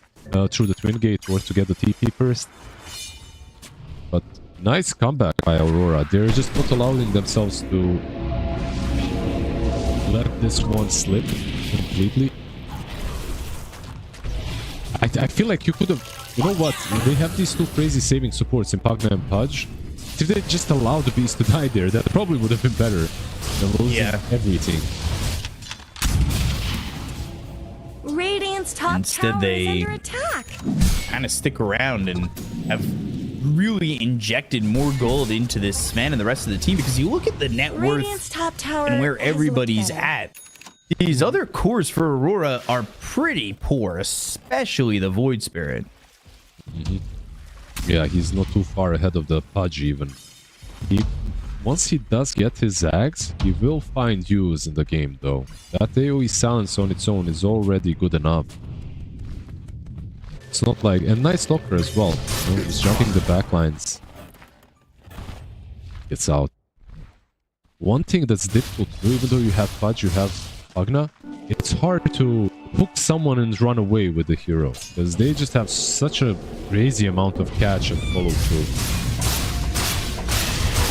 through the Twin Gate or to get the TP first. But nice comeback by Aurora. They're just not allowing themselves to let this one slip completely. I feel like you could have... You know what? They have these two crazy saving supports in Pagna and Pudge. If they just allowed the beast to die there, that probably would have been better than losing everything. Radiant's top Instead, tower they is under attack. kind of stick around and have really injected more gold into this man and the rest of the team, because you look at the net Radiant's worth top tower and where has everybody's looked better. at. These other cores for Aurora are pretty poor, especially the Void Spirit. Yeah, he's not too far ahead of the Pudge even. Once he does get his Zags, he will find use in the game though. That AoE silence on its own is already good enough. It's not like... And nice Stalker as well. You know, he's jumping the backlines. Gets out. One thing that's difficult to do, even though you have Pudge, you have Pagna, it's hard to hook someone and run away with the hero, because they just have such a crazy amount of catch and follow through.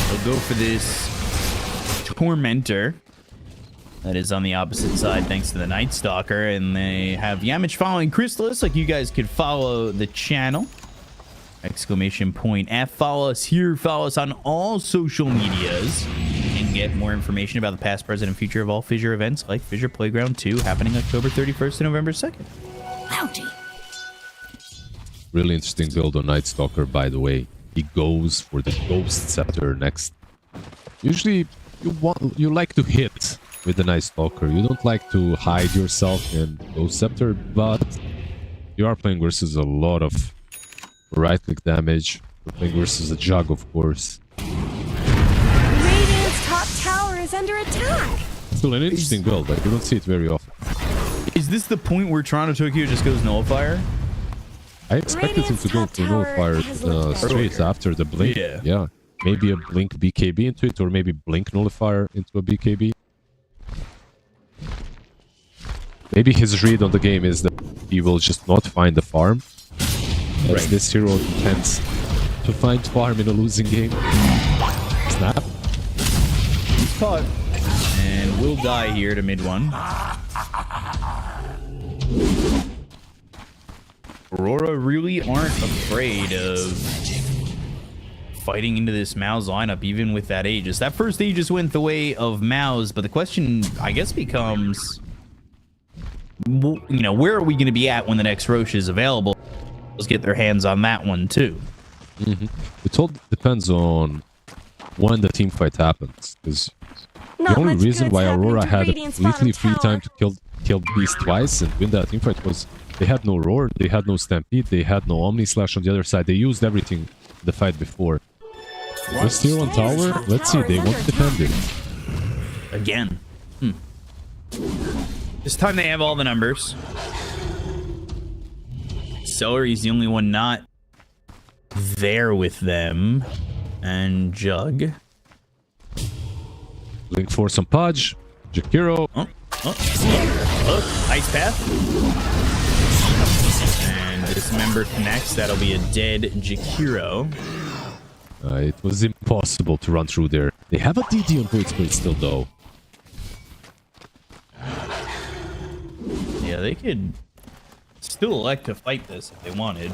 They'll go for this Tormentor that is on the opposite side thanks to the Night Stalker, and they have Yamich following Crystallis. Like, you guys could follow the channel. Exclamation point F. Follow us here. Follow us on all social medias and get more information about the past, present, and future of all Fissure events like Fissure Playground 2 happening October 31st to November 2nd. Howdy. Really interesting build on Night Stalker, by the way. He goes for the Ghost Scepter next. Usually, you like to hit with the Night Stalker. You don't like to hide yourself in Ghost Scepter, but you are playing versus a lot of right-click damage. You're playing versus a Jug, of course. Radiant's top tower is under attack. Still an interesting build, but you don't see it very often. Is this the point where Toronto Tokyo just goes Nullifier? I expected him to go for Nullifier straight after the Blink. Yeah. Maybe a Blink BKB into it, or maybe Blink Nullifier into a BKB. Maybe his read on the game is that he will just not find the farm. As this hero tends to find farm in a losing game. Snap. He's caught. And will die here to mid one. Aurora really aren't afraid of fighting into this MOUZ lineup, even with that Aegis. That first Aegis went the way of MOUZ, but the question, I guess, becomes, you know, where are we going to be at when the next Roche is available? Let's get their hands on that one, too. It all depends on when the team fight happens, because the only reason why Aurora had completely free time to kill Beast twice and win that team fight was they had no Roar, they had no Stampede, they had no Omni Slash on the other side. They used everything in the fight before. They're still on tower. Let's see, they won't defend it. Again. This time they have all the numbers. Celery's the only one not there with them. And Jug. Link for some Pudge. Jakiro. Ice Path. And Dismember connects. That'll be a dead Jakiro. It was impossible to run through there. They have a DD on Void Spirit still, though. Yeah, they could still elect to fight this if they wanted.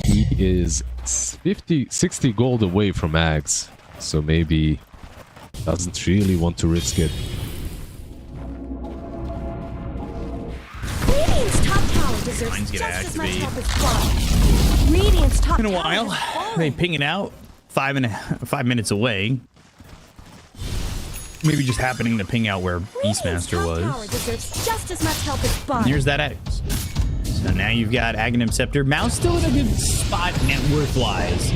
He is 60 gold away from Ags, so maybe doesn't really want to risk it. Radiant's top tower deserves Mine's just gonna as much activate. help as bottom. Radiant's top In a tower while, has fallen. they ping it out 5 minutes away. Maybe just happening to ping out where Beastmaster Radiant's top tower was. deserves just as much help as And bottom. here's that X. So now you've got Aghanim Scepter. MOUZ still in a good spot net worth wise.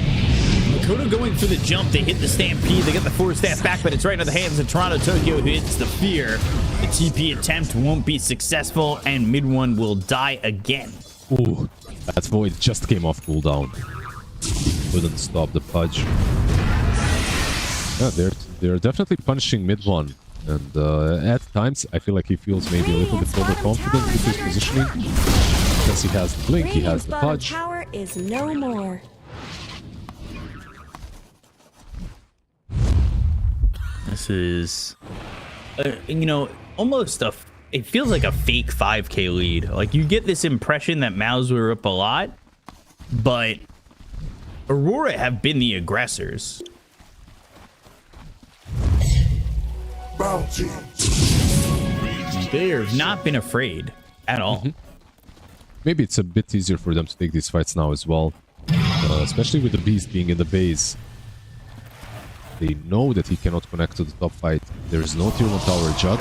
Dakota going for the jump. They hit the Stampede. They get the 4-staff back, but it's right into the hands of Toronto Tokyo, who hits the Fear. The TP attempt won't be successful, and mid one will die again. Ooh, that Void just came off cooldown. Couldn't stop the Pudge. Yeah, they're definitely punishing mid one. And at times, I feel like he feels maybe a little bit overconfident with his positioning. Because he has the blink, he has the Pudge. Tower is no more. This is, you know, almost it feels like a fake 5k lead. Like, you get this impression that MOUZ were up a lot, but Aurora have been the aggressors. Bounty. They have not been afraid at all. Maybe it's a bit easier for them to take these fights now as well. Especially with the Beast being in the base. They know that he cannot connect to the top fight. There is no tier 1 tower jug.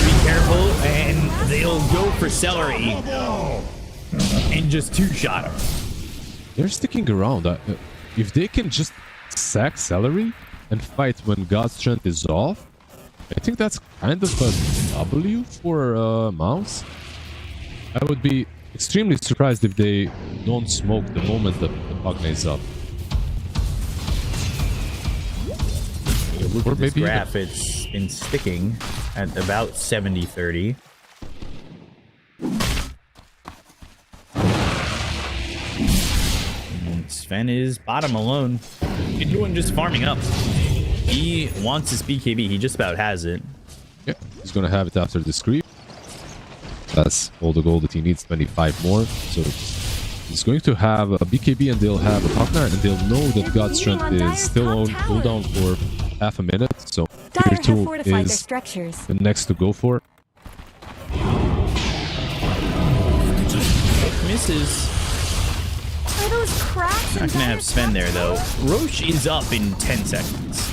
Be careful, and they'll go for Celery. And just 2-shot him. They're sticking around. If they can just sack Celery and fight when God's Strength is off, I think that's kind of a W for MOUZ. I would be extremely surprised if they don't smoke the moment that the Pugna is up. Look at this graph, it's been sticking at about 70-30. And Sven is bottom alone. Anyone just farming up. He wants his BKB, he just about has it. Yeah, he's gonna have it after this creep. That's all the gold that he needs, 25 more. So he's going to have a BKB and they'll have a Pugna, and they'll know that God's Strength is still on cooldown for half a minute. So tier 2 is the next to go for. Misses. Are those cracks? Not gonna have Sven there though. Roche is up in 10 seconds.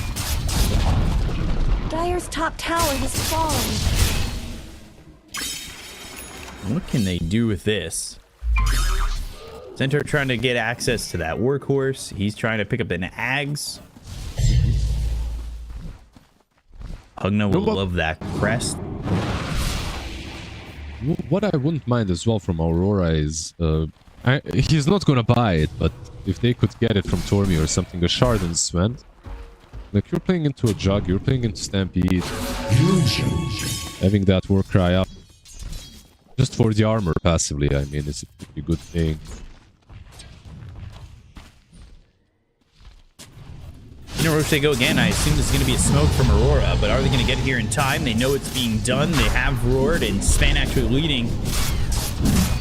Dire's top tower has fallen. What can they do with this? Centaur trying to get access to that workhorse. He's trying to pick up an Ags. Pugna will love that crest. What I wouldn't mind as well from Aurora is he's not gonna buy it, but if they could get it from Tormi or something, a shard and Sven. Like, you're playing into a jug, you're playing into Stampede. Having that war cry up just for the armor passively, I mean, it's a pretty good thing. You know, Roche, they go again. I assume this is going to be a smoke from Aurora, but are they going to get here in time? They know it's being done. They have roared, and Sven actually leading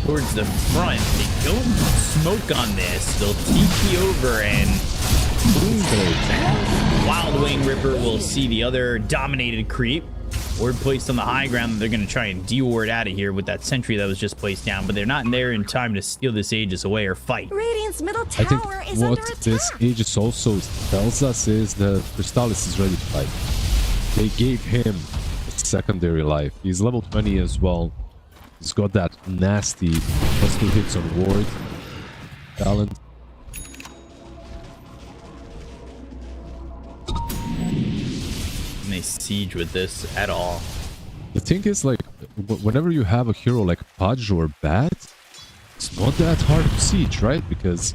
towards the front. They don't smoke on this. They'll TP over, and Wild Wing Ripper will see the other dominated creep. Ward placed on the high ground. They're going to try and de-ward out of here with that sentry that was just placed down, but they're not there in time to steal this Aegis away or fight. Radiant's middle I think tower is under what attack. this Aegis also tells us is that Crystallis is ready to fight. They gave him a secondary life. He's level 20 as well. He's got that nasty +2 hits on ward talent. They siege with this at all. The thing is, like, whenever you have a hero like Pudge or Bat, it's not that hard to siege, right? Because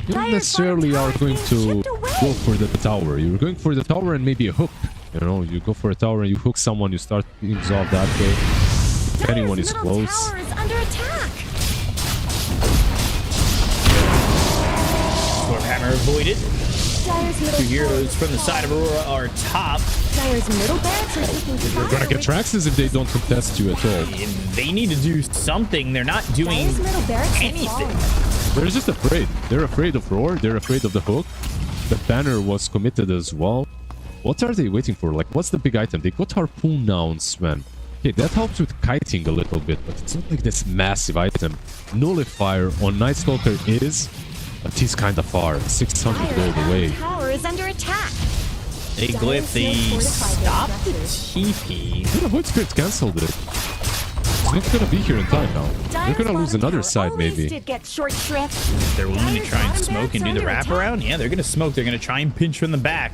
you don't necessarily are going to go for the tower. You're going for the tower and maybe a hook. You know, you go for a tower and you hook someone, you start things off that way. If anyone is close. Tower is under attack. Stormhammer avoided. Dire's middle Two heroes from the side of Aurora are top. Dire's middle barracks are taking fire. You're gonna get Traxxas if they don't contest you at all. They need to do something. They're not doing Dire's middle barracks anything. They're just afraid. They're afraid of Roar. They're afraid of the hook. The banner was committed as well. What are they waiting for? Like, what's the big item? They got Harpoon now on Sven. Okay, that helps with kiting a little bit, but it's not like this massive item. Nullifier on Night Stalker is, but he's kind of far. 600 gold away. Tower is under attack. They glyph, they stop the TP. Yeah, Void Spirit cancelled it. not gonna be here in time now. They're Dire's gonna lose bottom another tower side always maybe. did get short shrift. They're willing to Dire's try and bottom smoke and do the barracks are under wraparound. Yeah, they're gonna smoke. They're gonna try and pinch from the back.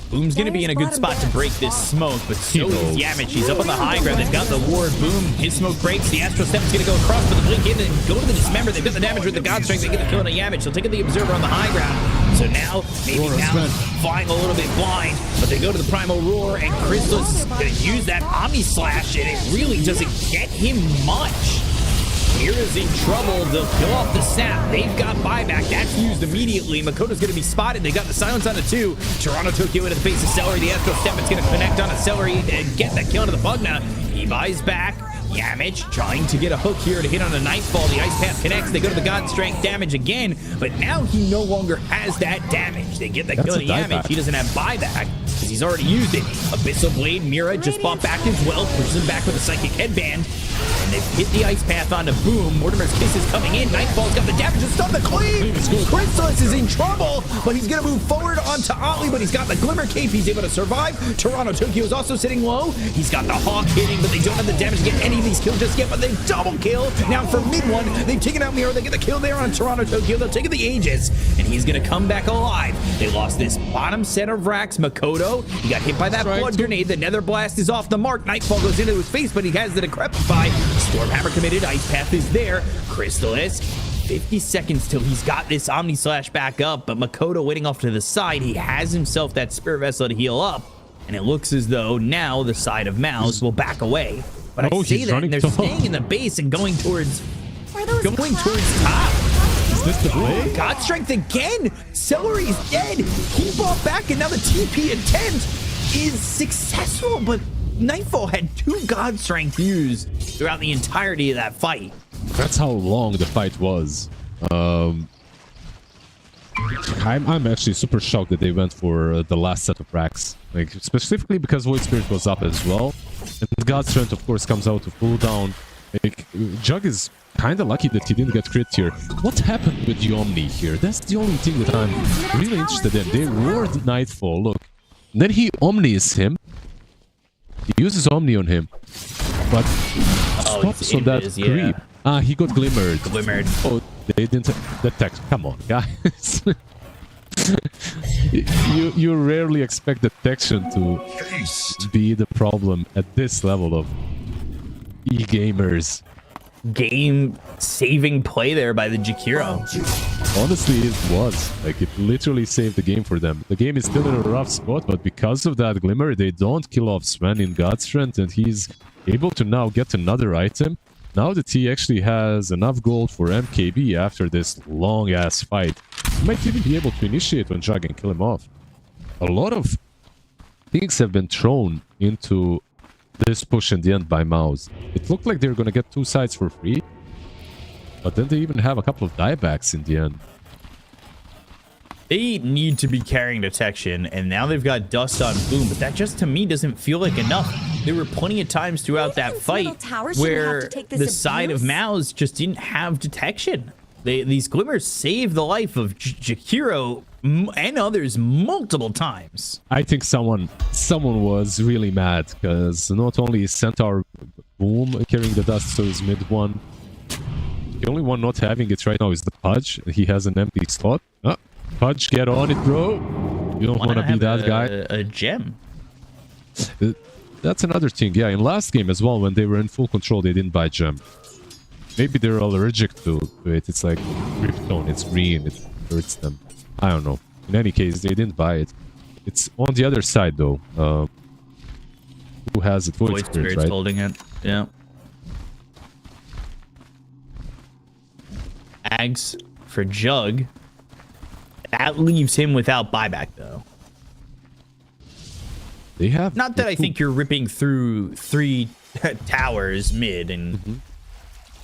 Boom's gonna be in a good spot to break this smoke, but so is Yamich. He's up on the high ground. They've got the ward. Boom. His smoke breaks. The Astral Step is gonna go across for the blink in and go to the dismember. They've got the damage with the God Strength. They get the kill on a Yamich. They'll take the Observer on the high ground. So now, maybe now flying a little bit blind, but they go to the Primal Roar, and Crystal's is gonna use that Omni Slash, and it really doesn't get him much. Mira's in trouble. They'll kill off the sap. They've got buyback. That's used immediately. Makoto's going to be spotted. They got the silence on the 2. Toronto Tokyo into the face of Celery. The Astral Step is going to connect on a Celery and get that kill into the Bugna. He buys back. Yamich trying to get a hook here to hit on a Nightfall. The Ice Path connects. They go to the God Strength damage again, but now he no longer has that damage. They get the kill on Yamich. He doesn't have buyback because he's already used it. Abyssal Blade, Mira just bought back as well. Pushes him back with a Psychic Headband. And they've hit the Ice Path onto Boom. Mortimer's Kiss is coming in. Nightfall's got the damage to stop the cleave. Chrysalis is in trouble, but he's going to move forward onto Ollie, but he's got the Glimmer Cape. He's able to survive. Toronto Tokyo is also sitting low. He's got the Hawk hitting, but they don't have the damage to get any of these kills just yet, but they double kill. Now for mid one, they've taken out Mira. They get the kill there on Toronto Tokyo. They'll take the Aegis, and he's going to come back alive. They lost this bottom set of racks. Makoto, he got hit by that blood grenade. The Nether Blast is off the mark. Nightfall goes into his face, but he has the Decrepify. Stormhammer committed. Ice Path is there. Crystallis, 50 seconds till he's got this Omni Slash back up, but Makoto waiting off to the side. He has himself that Spirit Vessel to heal up, and it looks as though now the side of MOUZ will back away. But I say that, and they're staying in the base and going towards top. Is this the play? God Strength again. Celery's dead. He bought back, and now the TP intent is successful, but Nightfall had 2 God Strength used throughout the entirety of that fight. That's how long the fight was. I'm actually super shocked that they went for the last set of racks. Like, specifically because Void Spirit was up as well. And God Strength, of course, comes out to full down. Like, Jug is kind of lucky that he didn't get crit here. What happened with the Omni here? That's the only thing that I'm really interested in. They roared Nightfall, look. And then he Omnis him. He uses Omni on him. But stops on that creep. Ah, he got glimmered. Oh, they didn't detect. Come on, guys. you rarely expect detection to be the problem at this level of e-gamers. Game-saving play there by the Jakiro. Honestly, it was. Like, it literally saved the game for them. The game is still in a rough spot, but because of that Glimmer, they don't kill off Sven in God Strength, and he's able to now get another item. Now that he actually has enough gold for MKB after this long-ass fight, he might even be able to initiate on Jug and kill him off. A lot of things have been thrown into this push in the end by MOUZ. It looked like they were going to get 2 sides for free, but then they even have a couple of diebacks in the end. They need to be carrying detection, and now they've got Dust on Boom, but that just to me doesn't feel like enough. There were plenty of times throughout that fight where the side of MOUZ just didn't have detection. These glimmers saved the life of Jakiro and others multiple times. I think someone was really mad because not only is Centaur Boom carrying the Dust, so is mid one. The only one not having it right now is the Pudge. He has an empty slot. Pudge, get on it, bro. You don't want to be that guy. A gem. That's another thing. Yeah, in last game as well, when they were in full control, they didn't buy gem. Maybe they're allergic to it. It's like Krypton. It's green. It hurts them. I don't know. In any case, they didn't buy it. It's on the other side, though. Who has it? Void Spirit, right? Holding it. Yeah. Ags for Jug. That leaves him without buyback, though. They have... Not that I think you're ripping through 3 towers mid, and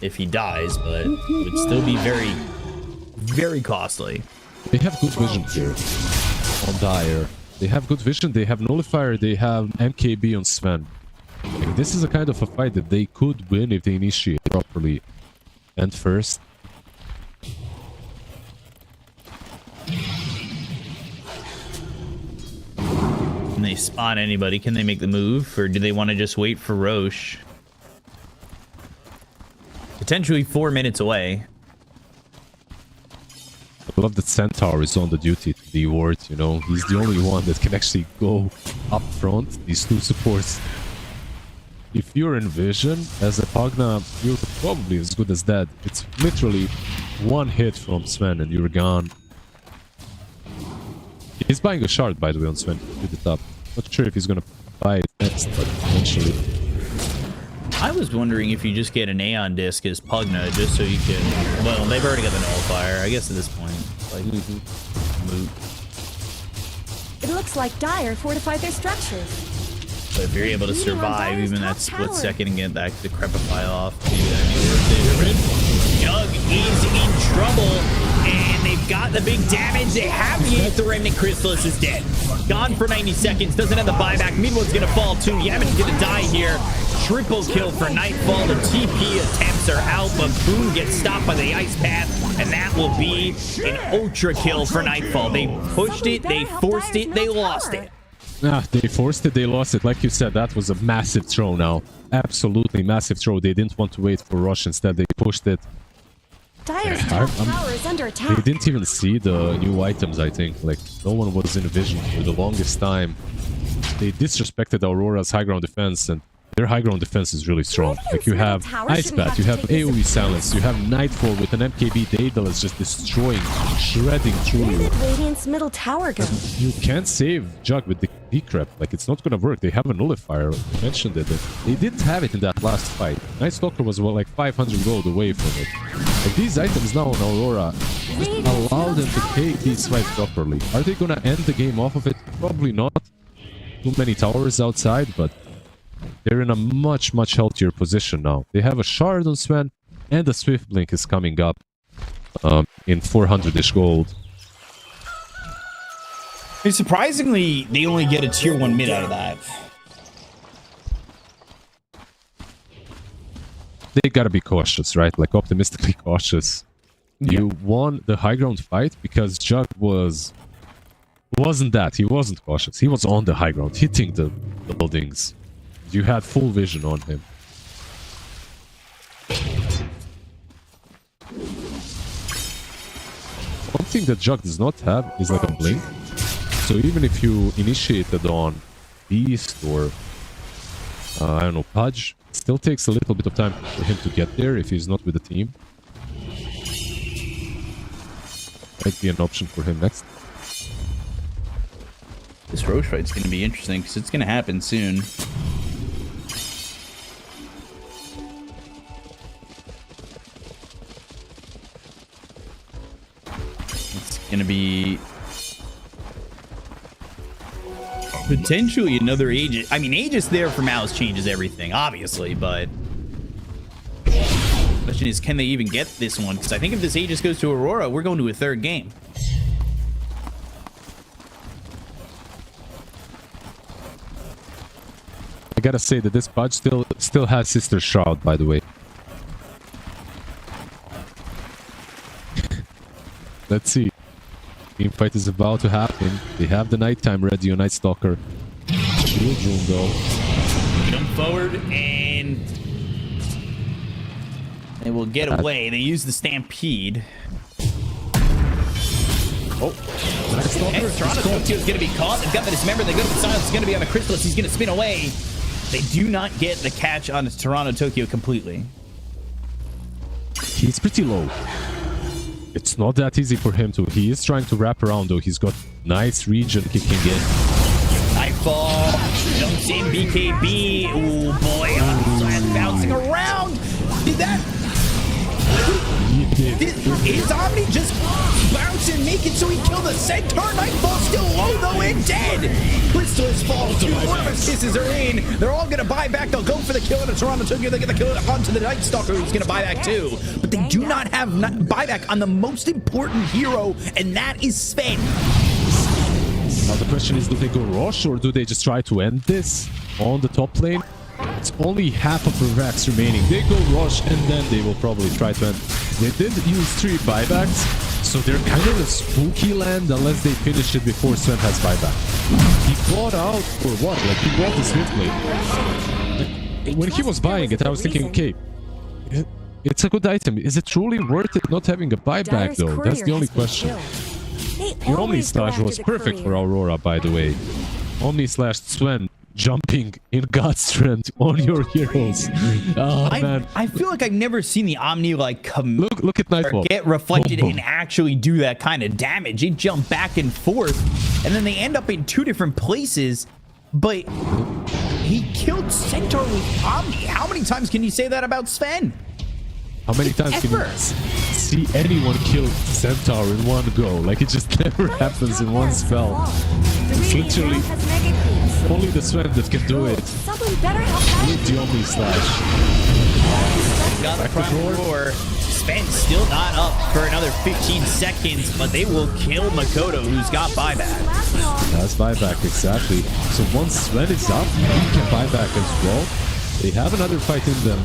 if he dies, but it would still be very, very costly. They have good vision here on Dire. They have good vision, they have Nullifier, they have MKB on Sven. Like, this is a kind of a fight that they could win if they initiate properly. And first... Can they spot anybody? Can they make the move? Or do they want to just wait for Roche? Potentially 4 minutes away. I love that Centaur is on the duty to the ward, you know. He's the only one that can actually go up front. These two supports. If you're in vision as a Pugna, you're probably as good as dead. It's literally one hit from Sven and you're gone. He's buying a shard, by the way, on Sven. Put it up. Not sure if he's gonna buy it next, but eventually. I was wondering if you just get an Aeon disc as Pugna, just so you can... Well, they've already got the nullifier, I guess at this point. Like, moot. It looks like Dire fortified their structures. But if you're able to survive even that split second and get that decrepify off, maybe that'd be worth it. Jug is in trouble, and they've got the big damage. They have the Remnant Chrysalis is dead. Gone for 90 seconds, doesn't have the buyback. Midwood's gonna fall too. Yaman's gonna die here. Triple kill for Nightfall. The TP attempts are out, but Boom gets stopped by the ice path, and that will be an ultra kill for Nightfall. They pushed it, they forced it, they lost it. They forced it, they lost it. Like you said, that was a massive throw now. Absolutely massive throw. They didn't want to wait for Rush. Instead, they pushed it. Dire's top tower is under attack. They didn't even see the new items, I think. Like, no one was in vision for the longest time. They disrespected Aurora's high ground defense, and their high ground defense is really strong. Like, you have Ice Bat, you have AoE Silence, you have Nightfall with an MKB Daedal is just destroying, shredding through you. Where did Radiant's middle tower go? You can't save Jug with the decrep. Like, it's not gonna work. They have a nullifier. I mentioned it. They didn't have it in that last fight. Night Stalker was, well, like 500 gold away from it. Like, these items now on Aurora just allow them to take these fights properly. Are they gonna end the game off of it? Probably not. Too many towers outside, but they're in a much, much healthier position now. They have a shard on Sven, and the Swift Blink is coming up in 400-ish gold. Hey, surprisingly, they only get a tier 1 mid out of that. They gotta be cautious, right? Like, optimistically cautious. Yeah. You won the high ground fight because Jug wasn't that. He wasn't cautious. He was on the high ground, hitting the buildings. You had full vision on him. One thing that Jug does not have is like a blink. So even if you initiated on Beast or I don't know, Pudge, it still takes a little bit of time for him to get there if he's not with the team. Might be an option for him next. This Roche fight's going to be interesting because it's going to happen soon. Gonna be potentially another Aegis. I mean, Aegis there for MOUZ changes everything, obviously, but the question is, can they even get this one? Because I think if this Aegis goes to Aurora, we're going to a third game. I gotta say that this Pudge still has Sister Shroud, by the way. Let's see. Team fight is about to happen. They have the nighttime ready on Night Stalker. Shield room though. Jump forward and they will get away. They use the Stampede. Oh, Night Stalker. Toronto Tokyo is going to be caught. They've got the Dismember. They go to the Silence. It's going to be on the Chrysalis. He's going to spin away. They do not get the catch on Toronto Tokyo completely. He's pretty low. It's not that easy for him to. He is trying to wrap around though. He's got nice region kicking in. Nightfall jumps in BKB. Oh boy, Slash bouncing around. Did that? Did his Omni just bounce and make it so he killed the centaur? Nightfall still low though and dead. Blisterless falls. 2 Ormus kisses are in. They're all gonna buy back. They'll go for the kill of Toronto Tokyo. They get the kill onto the Night Stalker, who's gonna buy back too. But they do not have buyback on the most important hero, and that is Sven. Now the question is, do they go Rosh or do they just try to end this on the top lane? It's only half of the racks remaining. They go Rosh and then they will probably try to end. They did use 3 buybacks, so they're kind of a spooky land unless they finish it before Sven has buyback. He bought out for what? Like, he bought the Swift Blade. When he was buying it, I was thinking, okay, It's a good item. Is it truly worth it not having a buyback Dyer's though? That's courier the only has been question. killed. They The Omni always go slash after was the perfect for courier. Aurora, by the way. Omni slash Sven jumping in God's strength on your heroes. Oh man. I feel like I've never seen the Omni like come Look at or Nightfall. get reflected Boom, and boom. actually do that kind of damage. They jump back and forth, and then they end up in two different places. But he killed Centaur with Omni. How many times can you say that about Sven? How many times can you Ever. see anyone kill Centaur in one go? Like it just never happens in one spell. It's literally Has mega creeps. only the Sven that can do it. Someone better help out. With the Omni slash. Got the primal roar. Sven still not up for another 15 seconds, but they will kill Makoto, who's got buyback. Last long. That's buyback, exactly. So once Sven is up, he can buy back as well. They have another fight in them.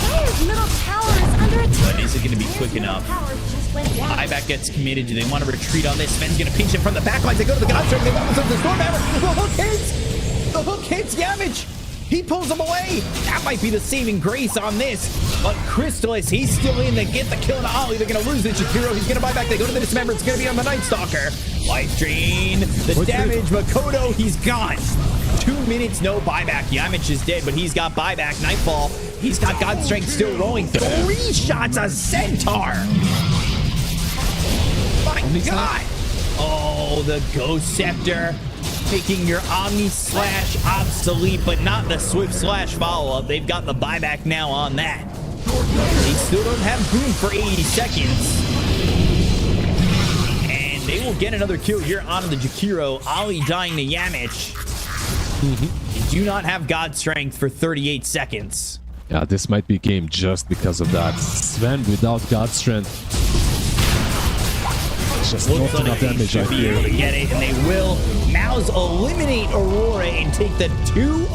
Dyer's middle tower is under attack. But is it going to be quick enough? Tower just went down. Buyback gets committed. Do they want to retreat on this? Sven's going to pinch it from the back lines. They go to the Godstrike. They go to the Stormhammer. The hook hits. The hook hits Yamage. He pulls him away. That might be the saving grace on this. But Crystallis, he's still in. They get the kill on Ollie. They're going to lose the Shakiro. He's going to buy back. They go to the Dismember. It's going to be on the Night Stalker. Life Drain. The damage. Makoto, he's gone. 2 minutes, no buyback. Yamage is dead, but he's got buyback. Nightfall. He's got God Strength still rolling. 3 shots a Centaur. My God. Oh, the Ghost Scepter. Taking your Omni slash obsolete, but not the Swift slash follow-up. They've got the buyback now on that. They still don't have Boom for 80 seconds. And they will get another kill here on the Jakiro. Ollie dying to Yamich. They do not have God Strength for 38 seconds. Yeah, this might be game just because of that. Sven without God Strength. Just Looks not like enough they damage, I should be able to fear. get it, and they will. MOUZ eliminate Aurora and take the 2-0.